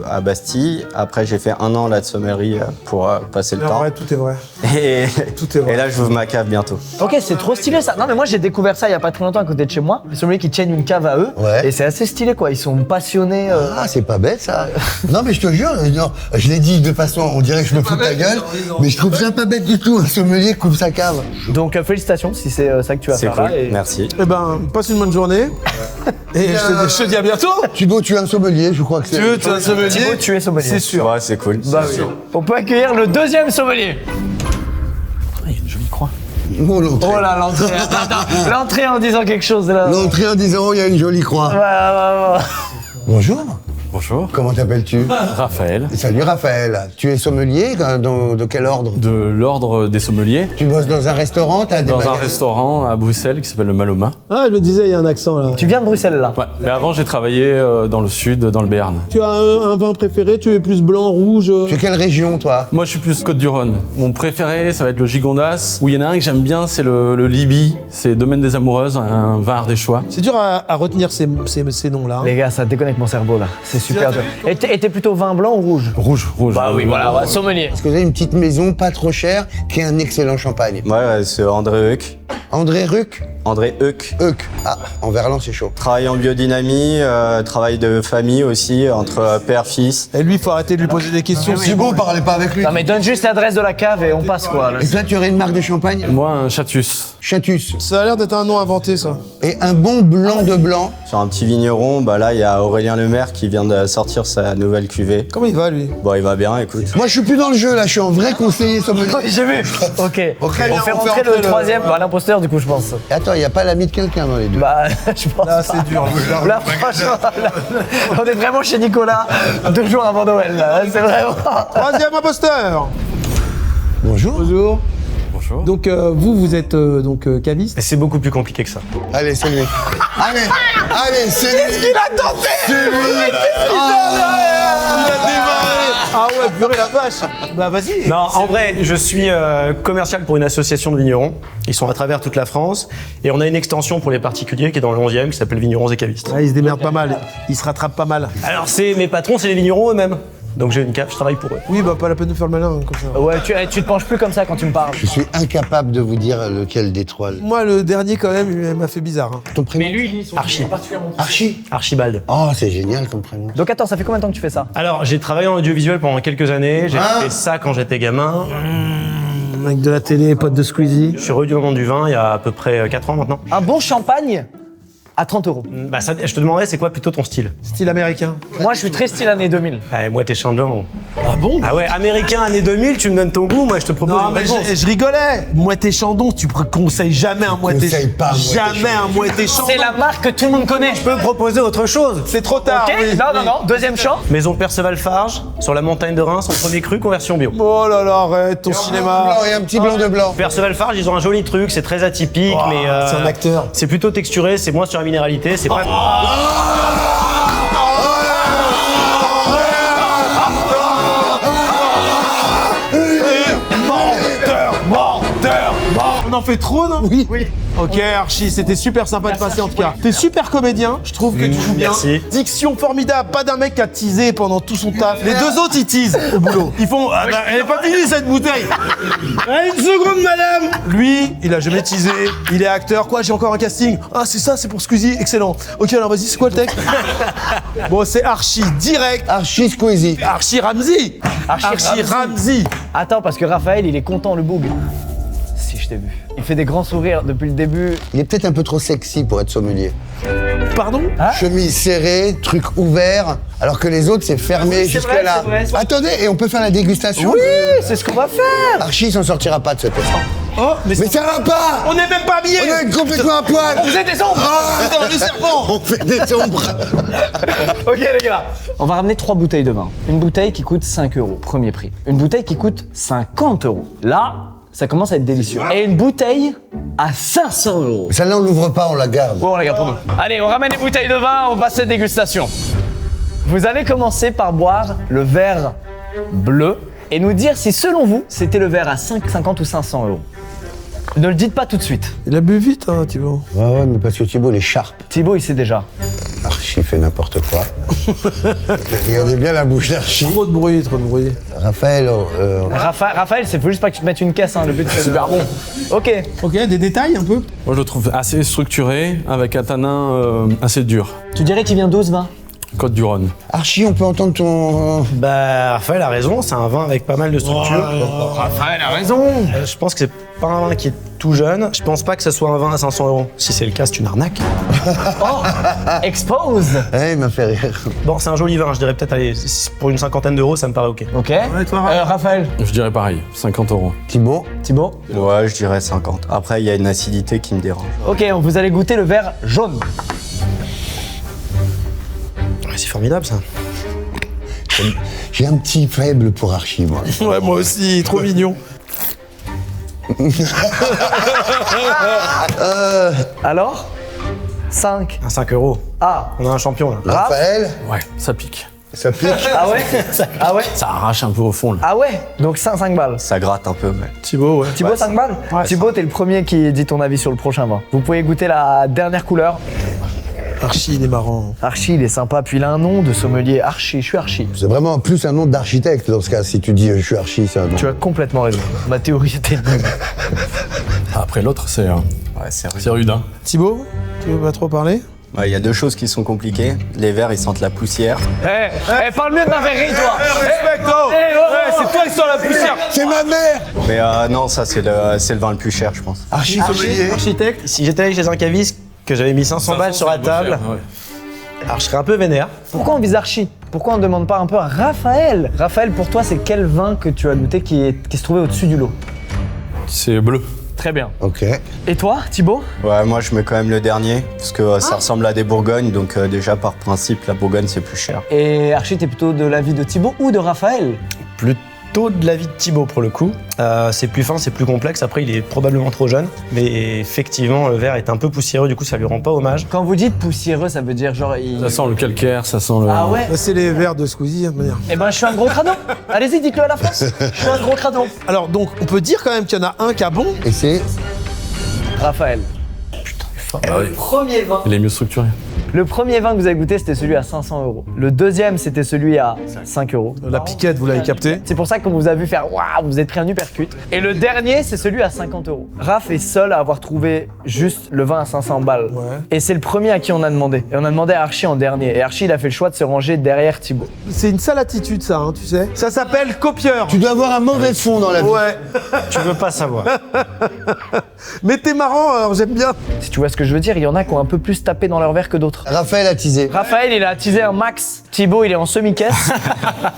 à Bastille. Après, j'ai fait 1 an là de sommellerie pour passer le En temps. vrai, tout est vrai. Et, Tout est vrai. et là, j'ouvre ma cave bientôt. Ok, c'est trop stylé ça. Non mais moi j'ai découvert ça il y a pas très longtemps à côté de chez moi. Les sommeliers qui tiennent une cave à eux. Ouais. Et c'est assez stylé quoi. Ils sont passionnés. Ah, c'est pas bête ça. Non mais je te jure, non, je l'ai dit de façon, on dirait que je me fous de ta gueule, mais je trouve ça pas bête du tout, un sommelier coupe sa cave. Donc félicitations si c'est ça que tu vas C'est faire cool, là. Et... merci. Eh ben, passe une bonne journée. Et je te dis à bientôt. Thibaut, tu es un sommelier, je crois que c'est... Tu veux, tu es un sommelier. Thibaut, tu es sommelier. C'est sûr. Ouais, c'est cool. Bah oui. On peut accueillir le deuxième sommelier. Il y a une jolie croix. Oh, l'entrée. Oh là l'entrée. Attends, l'entrée en disant quelque chose là. L'entrée en disant, oh, il y a une jolie croix. Ouais. Bonjour. Bonjour. Comment t'appelles-tu? Raphaël, Salut Raphaël. Tu es sommelier de quel ordre? de l'ordre des sommeliers, Tu bosses dans un restaurant, t'as des dans un magasins? restaurant à Bruxelles qui s'appelle le Maloma. Ah, je me disais, il y a un accent là. Tu viens de Bruxelles là. Ouais. Mais avant, j'ai travaillé dans le sud, dans le Béarn. Tu as un vin préféré? Tu es plus blanc, rouge? Tu es quelle région toi? Moi, je suis plus Côte-du-Rhône. Mon préféré, ça va être le Gigondas. Où il y en a un que j'aime bien, c'est le Libye. C'est Domaine des Amoureuses, un vin ardéchois. C'est dur à retenir ces noms-là. Les gars, ça déconnecte mon cerveau là. C'est super dur. Et t'es plutôt vin blanc ou rouge? Rouge. Bah oui, voilà, ouais, sommelier. Parce que vous avez une petite maison pas trop chère qui a un excellent champagne. Ouais, c'est André Huck. André Ruc? André Huck. Huc. Ah, en Verlan c'est chaud. Travail en biodynamie, travail de famille aussi, entre père, fils. Et lui, il faut arrêter de lui poser des questions. C'est bon, parlez pas avec lui. Non mais donne juste l'adresse de la cave et on passe quoi. Là. Et toi, tu aurais une marque de champagne? Moi, un Chatus. Chatus. Ça a l'air d'être un nom inventé, ça. Et un bon blanc de blanc. Sur un petit vigneron, bah là, il y a Aurélien Lemaire qui vient de sortir sa nouvelle cuvée. Comment il va, lui? Bon, il va bien, écoute. Moi, je suis plus dans le jeu là, je suis en vrai conseiller sommelier. J'ai vu. Ok. On fait on fait rentrer rentrer le le- troisième, bah, l'imposteur du coup je pense. Et attends, il y a pas l'ami de quelqu'un dans les deux. Bah je pense. Là, pas. c'est dur. Là franchement, là, on est vraiment chez Nicolas 2 jours avant Noël. Là. C'est vraiment. Troisième imposteur. Bonjour. Bonjour. Bonjour. Donc, vous êtes caviste. C'est beaucoup plus compliqué que ça. Allez, c'est lui. Allez, c'est lui. Il a tenté. C'est lui. Il a démarré. Ah ouais, purée la vache. Bah vas-y. Non, en vrai, je suis commercial pour une association de vignerons. Ils sont à travers toute la France. Et on a une extension pour les particuliers qui est dans le 11e, qui s'appelle Vignerons et Cavistes. Ah, ils se démerdent pas mal. Ils se rattrapent pas mal. Alors, mes patrons, c'est les vignerons eux-mêmes. Donc j'ai une cave, je travaille pour eux. Oui, bah pas la peine de faire le malin comme ça. Ouais, tu te penches plus comme ça quand tu me parles. Je suis incapable de vous dire lequel des trois. Moi, le dernier, quand même, il m'a fait bizarre. Hein. Ton prénom? Archie. Archie. Archibald. Oh, c'est génial comme prénom. Donc attends, ça fait combien de temps que tu fais ça? Alors, j'ai travaillé en audiovisuel pendant quelques années. J'ai fait ça quand j'étais gamin. Avec de la télé, pote de Squeezie. Je suis revenu au monde du vin il y a à peu près 4 ans maintenant. Un bon champagne à 30 €. Bah, ça, je te demanderais, c'est quoi plutôt ton style? Style américain. Moi, je suis très style années 2000. Moi, t'es Chandon. Ah bon? Ah ouais, américain années 2000, tu me donnes ton goût, moi je te propose Non, une mais réponse. je rigolais. Moët Chandon, tu conseilles jamais un Moët Conseille pas un Moët Jamais un Moët Chandon. C'est la marque que tout le monde connaît. Je peux proposer autre chose. C'est trop tard. Ok? oui. Non. Deuxième chant. Maison Perceval Farge, sur la montagne de Reims, en premier cru, conversion bio. Oh là là, arrête ton cinéma. Blanc et un petit blanc de blanc. Perceval Farge, ils ont un joli truc, c'est très atypique, mais c'est un acteur. c'est plutôt texturé, c'est moins sur la minéralité, c'est pas... On en fait trop, non? Oui. Ok, Archie, c'était super sympa de passer en tout cas. T'es super comédien, je trouve que tu joues bien. Merci. Diction formidable, pas d'un mec qui a teasé pendant tout son taf. Les deux autres, ils teasent au boulot. Ils font, ah bah, elle est pas finie cette bouteille. Une seconde, madame. Lui, il a jamais teasé, il est acteur. Quoi, j'ai encore un casting. Ah, c'est ça, c'est pour Squeezie, excellent. Ok, alors vas-y, c'est quoi le texte? Bon, c'est Archie, direct. Archie Squeezie. Archie Ramsey. Archie Ramsey. Attends, parce que Raphaël, il est content, le boug. Si, je t'ai vu. Il fait des grands sourires depuis le début. Il est peut-être un peu trop sexy pour être sommelier. Pardon? Chemise serrée, truc ouvert, alors que les autres c'est fermé c'est jusque vrai, là. c'est vrai. Attendez, et on peut faire la dégustation? Oui, c'est ce qu'on va faire. Archie il s'en sortira pas de ce test. Oh, Mais ça va pas! On est même pas habillés. On est complètement à poil! Vous êtes des ombres. Putain, le serpent! On fait des ombres! Ok les gars, on va ramener 3 bouteilles de vin. Une bouteille qui coûte 5 €, premier prix. Une bouteille qui coûte 50 €. Là, ça commence à être délicieux. Et une bouteille à 500 €. Celle-là on l'ouvre pas, on la garde. Bon, on la garde pour nous. Allez, on ramène les bouteilles de vin, on passe cette dégustation. Vous allez commencer par boire le verre bleu et nous dire si selon vous, c'était le verre à 5,50 ou 500 €. Ne le dites pas tout de suite. Il a bu vite, hein, Thibaut. Ouais, mais parce que Thibaut il est sharp. Thibaut, il sait déjà. Archie fait n'importe quoi. Regardez bien la bouche d'Archie. Trop de bruit, trop de bruit. Raphaël, Raphaël, c'est faut juste pas que tu te mettes une caisse, hein. Le but c'est super bon. Ok. Ok, des détails un peu? Moi, je le trouve assez structuré, avec un tanin assez dur. Tu dirais qu'il vient d'où ce vin? Côte-du-Rhône. Archie, on peut entendre ton... Bah, Raphaël a raison, c'est un vin avec pas mal de structure. Raphaël a raison. Je pense que c'est pas un vin qui est tout jeune. Je pense pas que ce soit un vin à 500 €. Si c'est le cas, c'est une arnaque. Oh, expose. il m'a fait rire. Bon, c'est un joli vin, je dirais peut-être, allez, pour une 50aine d'euros, ça me paraît ok. Ok. Ouais, toi, Raphaël. Je dirais pareil, 50 €. Thibaut? Ouais, je dirais 50. Après, il y a une acidité qui me dérange. Ok, vous allez goûter le verre jaune. Ouais, c'est formidable ça. J'ai un petit faible pour Archie, moi. Ouais, moi aussi, trop mignon. Alors 5. À 5 €. Ah. On a un champion là. Raphaël? Ouais, ça pique. Ça pique? Ah ouais. Ah ouais. Ça arrache un peu au fond, là. Ah ouais. Donc 5 balles. Ça gratte un peu, mais... Thibaut, ouais. Thibaut, 5 balles. Thibaut, t'es le premier qui dit ton avis sur le prochain vin. Vous pouvez goûter la dernière couleur. Archie, il est marrant. Archie, il est sympa. Puis il a un nom de sommelier. Archie, je suis Archie. C'est vraiment plus un nom d'architecte dans ce cas. Si tu dis je suis Archie, c'est un nom. Tu as complètement raison. Ma théorie était bonne. Après, l'autre, c'est rude. Hein. Thibaut, tu veux pas trop parler? Ouais, il y a deux choses qui sont compliquées. Les verres, ils sentent la poussière. Parle mieux de ma verrerie, toi. Respecto. C'est toi qui sens la poussière. C'est ma mère. Mais non, ça, c'est le vin le plus cher, je pense. Archie sommelier. Architecte, si j'étais allé chez un caviste, que j'avais mis 500 balles sur la table, Ouais. alors je serais un peu vénère. Pourquoi on vise Archie? Pourquoi on ne demande pas un peu à Raphaël? Raphaël, pour toi, c'est quel vin que tu as goûté qui se trouvait au-dessus du lot? C'est bleu. Très bien. Ok. Et toi, Thibaut? Ouais, moi, je mets quand même le dernier, parce que ça ressemble à des Bourgognes, donc déjà, par principe, la Bourgogne, c'est plus cher. Et Archie, t'es plutôt de l'avis de Thibaut ou de Raphaël? Plutôt plutôt de l'avis de Thibaut pour le coup. C'est plus fin, c'est plus complexe. Après, il est probablement trop jeune. Mais effectivement, le verre est un peu poussiéreux, du coup, ça lui rend pas hommage. Quand vous dites poussiéreux, ça veut dire genre. Ça sent le calcaire, ça sent le. Ah ouais. Bah, c'est les verres de Squeezie, de manière. Eh ben, je suis un gros crado. Allez-y, dites-le à la France. Je suis un gros crado. Alors, donc, on peut dire quand même qu'il y en a un qui a bon. Et c'est Raphaël. Premier vin. Il est mieux structuré. Le premier vin que vous avez goûté, c'était celui à 500 €. Le deuxième, c'était celui à 5 €. La piquette, vous l'avez capté. C'est pour ça qu'on vous a vu faire waouh, vous êtes pris un uppercut. Et le dernier, c'est celui à 50 €. Raph est seul à avoir trouvé juste le vin à 500 balles. Ouais. Et c'est le premier à qui on a demandé. Et on a demandé à Archie en dernier. Et Archie, il a fait le choix de se ranger derrière Thibaut. C'est une sale attitude, ça, hein, tu sais. Ça s'appelle copieur. Tu dois avoir un mauvais fond dans la vie. Ouais. Tu veux pas savoir. Mais t'es marrant, alors j'aime bien. Si tu vois ce que je veux dire, il y en a qui ont un peu plus tapé dans leur verre que d'autres. Raphaël a teasé. Raphaël, il a teasé un max. Thibaut, il est en semi-caisse.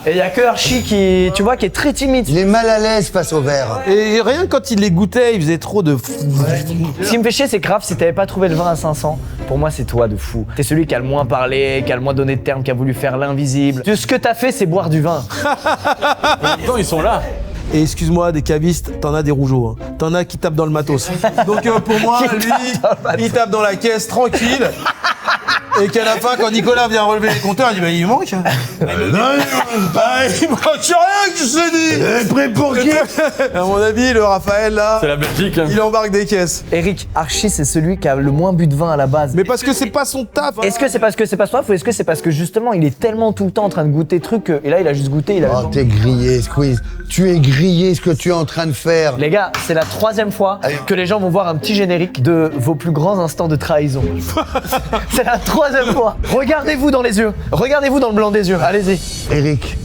Et il y a que Archie qui, tu vois, qui est très timide. Il est mal à l'aise face au verre. Et rien que quand il les goûtait, il faisait trop de. Ce qui me fait chier, c'est que Raph, si t'avais pas trouvé le vin à 500, pour moi, c'est toi de fou. T'es celui qui a le moins parlé, qui a le moins donné de termes, qui a voulu faire l'invisible. Ce que t'as fait, c'est boire du vin. Attends, ils sont là. Et excuse-moi, des cavistes, t'en as des rougeaux. Hein. T'en as qui tapent dans le matos. Donc pour moi, lui, il tape dans la caisse tranquille. Et qu'à la fin, quand Nicolas vient relever les compteurs, il dit bah il manque. Non, il manque rien, je te dis. Prêt pour qui? À mon avis, le Raphaël là, C'est la Belgique. Hein. il embarque des caisses. Eric, Archie, c'est celui qui a le moins bu de vin à la base. Mais parce que c'est pas son taf. Est-ce que c'est parce que c'est pas soif ou est-ce que c'est parce que justement il est tellement tout le temps en train de goûter trucs et là il a juste goûté, il a Oh, t'es grillé, Squeeze. Tu es grillé, ce que tu es en train de faire. Les gars, c'est la 3e fois que les gens vont voir un petit générique de vos plus grands instants de trahison. C'est la 3e fois. Regardez-vous dans les yeux. Regardez-vous dans le blanc des yeux. Allez-y. Eric,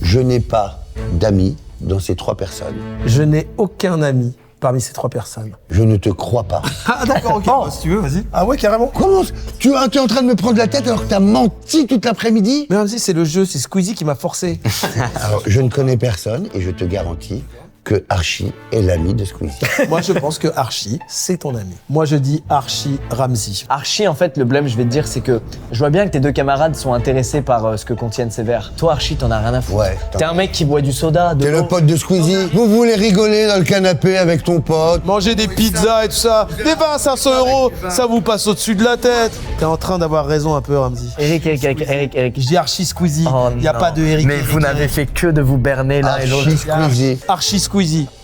je n'ai pas d'amis dans ces 3 personnes. Je n'ai aucun ami parmi ces 3 personnes. Je ne te crois pas. Ah d'accord, ok. Bah, si tu veux, vas-y. Ah ouais, carrément. Comment tu es en train de me prendre la tête alors que t'as menti toute l'après-midi? Mais Ramzi, c'est le jeu, c'est Squeezie qui m'a forcé. Alors, je ne connais personne et je te garantis que Archie est l'ami de Squeezie. Moi, je pense que Archie, c'est ton ami. Moi, je dis Archie Ramzi. Archie, en fait, le blême, je vais te dire, c'est que je vois bien que tes 2 camarades sont intéressés par ce que contiennent ces verres. Toi, Archie, t'en as rien à foutre. Ouais. T'es un mec qui boit du soda, de T'es le l'eau. pote de Squeezie. Vous voulez rigoler dans le canapé avec ton pote. Manger des pizzas et tout ça. Des vins à 500 €, ça vous passe au-dessus de la tête. T'es en train d'avoir raison un peu, Ramzi. Eric. Je dis Archie Squeezie. Oh, y a non. pas de Eric. Mais vous n'avez fait que de vous berner l'un et l'autre. Archie Squeezie. Archie Squeezie.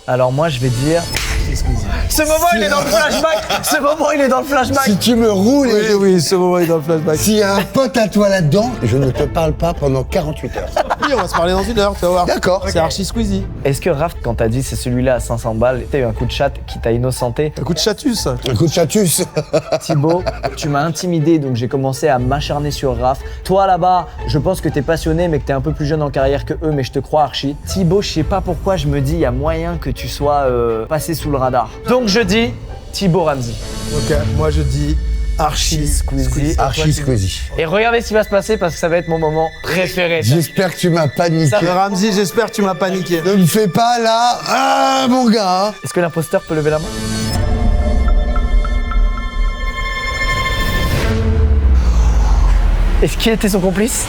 Alors moi, je vais dire... Ce moment, il est dans le flashback. Ce moment, il est dans le flashback. Si tu me roules, Oui, oui, ce moment est dans le flashback. s'il y a un pote à toi là-dedans, je ne te parle pas pendant 48 heures. Oui, on va se parler dans 1 heure, tu vas voir. D'accord. C'est Archie Squeezie. Est-ce que Raph, quand t'as dit c'est celui-là à 500 balles, t'as eu un coup de chat qui t'a innocenté? Un coup de chatus. Un coup de chatus. Thibaut, tu m'as intimidé, donc j'ai commencé à m'acharner sur Raph. Toi là-bas, je pense que t'es passionné, mais que t'es un peu plus jeune en carrière que eux, mais je te crois, Archie. Thibaut, je sais pas pourquoi je me dis, il y a moyen que tu sois passé sous le radar. Donc je dis Thibaut Ramzi. Ok, moi je dis Archie Squeezie. Archie Squeezie. Et regardez ce qui va se passer parce que ça va être mon moment préféré. J'espère que tu m'as paniqué. Ramzi, j'espère que tu m'as paniqué. Ne me fais pas là. Ah, mon gars. Est-ce que l'imposteur peut lever la main? Est-ce qu'il était son complice?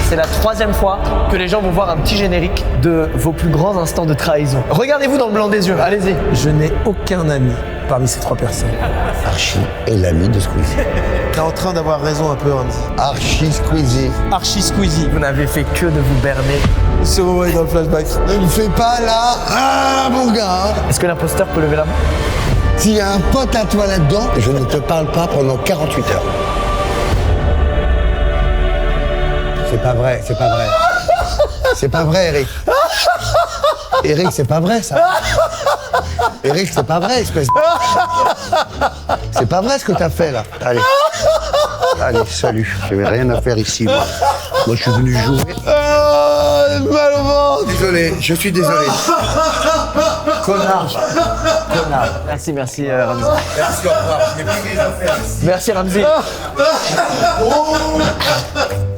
C'est la 3e fois que les gens vont voir un petit générique de vos plus grands instants de trahison. Regardez-vous dans le blanc des yeux, allez-y. Je n'ai aucun ami parmi ces 3 personnes. Archie est l'ami de Squeezie. T'es en train d'avoir raison un peu, Ramzi. Archie Squeezie. Archie Squeezie. Vous n'avez fait que de vous berner. Ce moment est dans le flashback. Ne me fais pas là. Ah, mon gars. Est-ce que l'imposteur peut lever la main? S'il y a un pote à toi là-dedans, je ne te parle pas pendant 48 heures. C'est pas vrai, c'est pas vrai. C'est pas vrai, Eric. Eric, c'est pas vrai, ça. Eric, c'est pas vrai, espèce de... C'est pas vrai ce que t'as fait, là. Allez. Allez, salut. J'avais rien à faire ici, moi. Moi, je suis venu jouer. Mal au ventre. Désolé, je suis désolé. Connard. Merci Ramzi. Merci, au revoir. J'ai pris mes affaires. Merci Ramzi.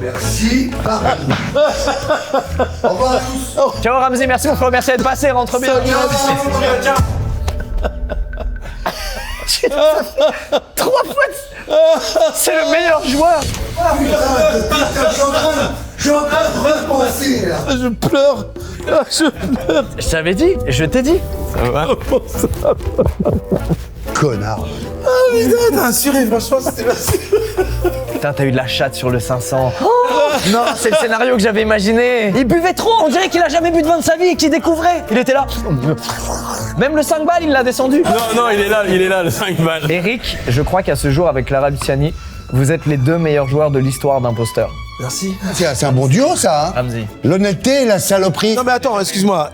Merci. Au revoir à tous. Ciao Ramzi, merci mon frère, merci d'être passé, rentre bien. Tiens. 3 fois. C'est le meilleur joueur. Je suis en train de repenser là. Je pleure. Ah, je pleure. Je t'avais dit, je t'ai dit. Connard. Ah putain, t'as assuré, franchement, c'était merci. Putain, t'as eu de la chatte sur le 500. Non, c'est le scénario que j'avais imaginé. Il buvait trop, on dirait qu'il a jamais bu de vin de sa vie et qu'il découvrait. Il était là. Même le 5 balles, il l'a descendu. Non, il est là, le 5 balles. Eric, je crois qu'à ce jour, avec Clara Luciani, vous êtes les 2 meilleurs joueurs de l'histoire d'Imposteur. Merci. C'est un bon duo, ça. Hein. Ramzi. L'honnêteté et la saloperie. Non mais attends, excuse-moi,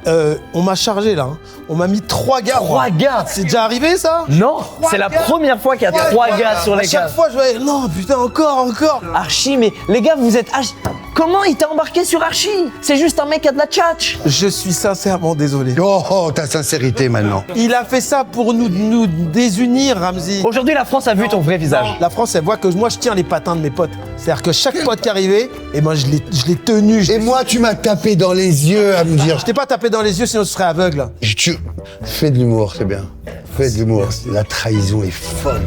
on m'a chargé là. Hein. On m'a mis 3 gars. 3 gars. C'est déjà arrivé ça? Non, c'est la première fois qu'il y a 3 gars sur les À chaque cases. fois je voyais, non putain, encore. Archie, mais les gars, vous êtes... Comment il t'a embarqué sur Archie? C'est juste un mec qui a de la tchatch. Je suis sincèrement désolé. Oh, ta sincérité maintenant. Il a fait ça pour nous désunir, Ramzi. Aujourd'hui, la France a vu ton vrai visage. La France, elle voit que moi, je tiens les patins de mes potes. C'est-à-dire que chaque pote qui arrivait, eh ben, je l'ai tenu. Et moi, tu m'as tapé dans les yeux à me dire. Je t'ai pas tapé dans les yeux, sinon tu serais aveugle. Fais de l'humour, c'est bien. Fais de l'humour. La trahison est folle.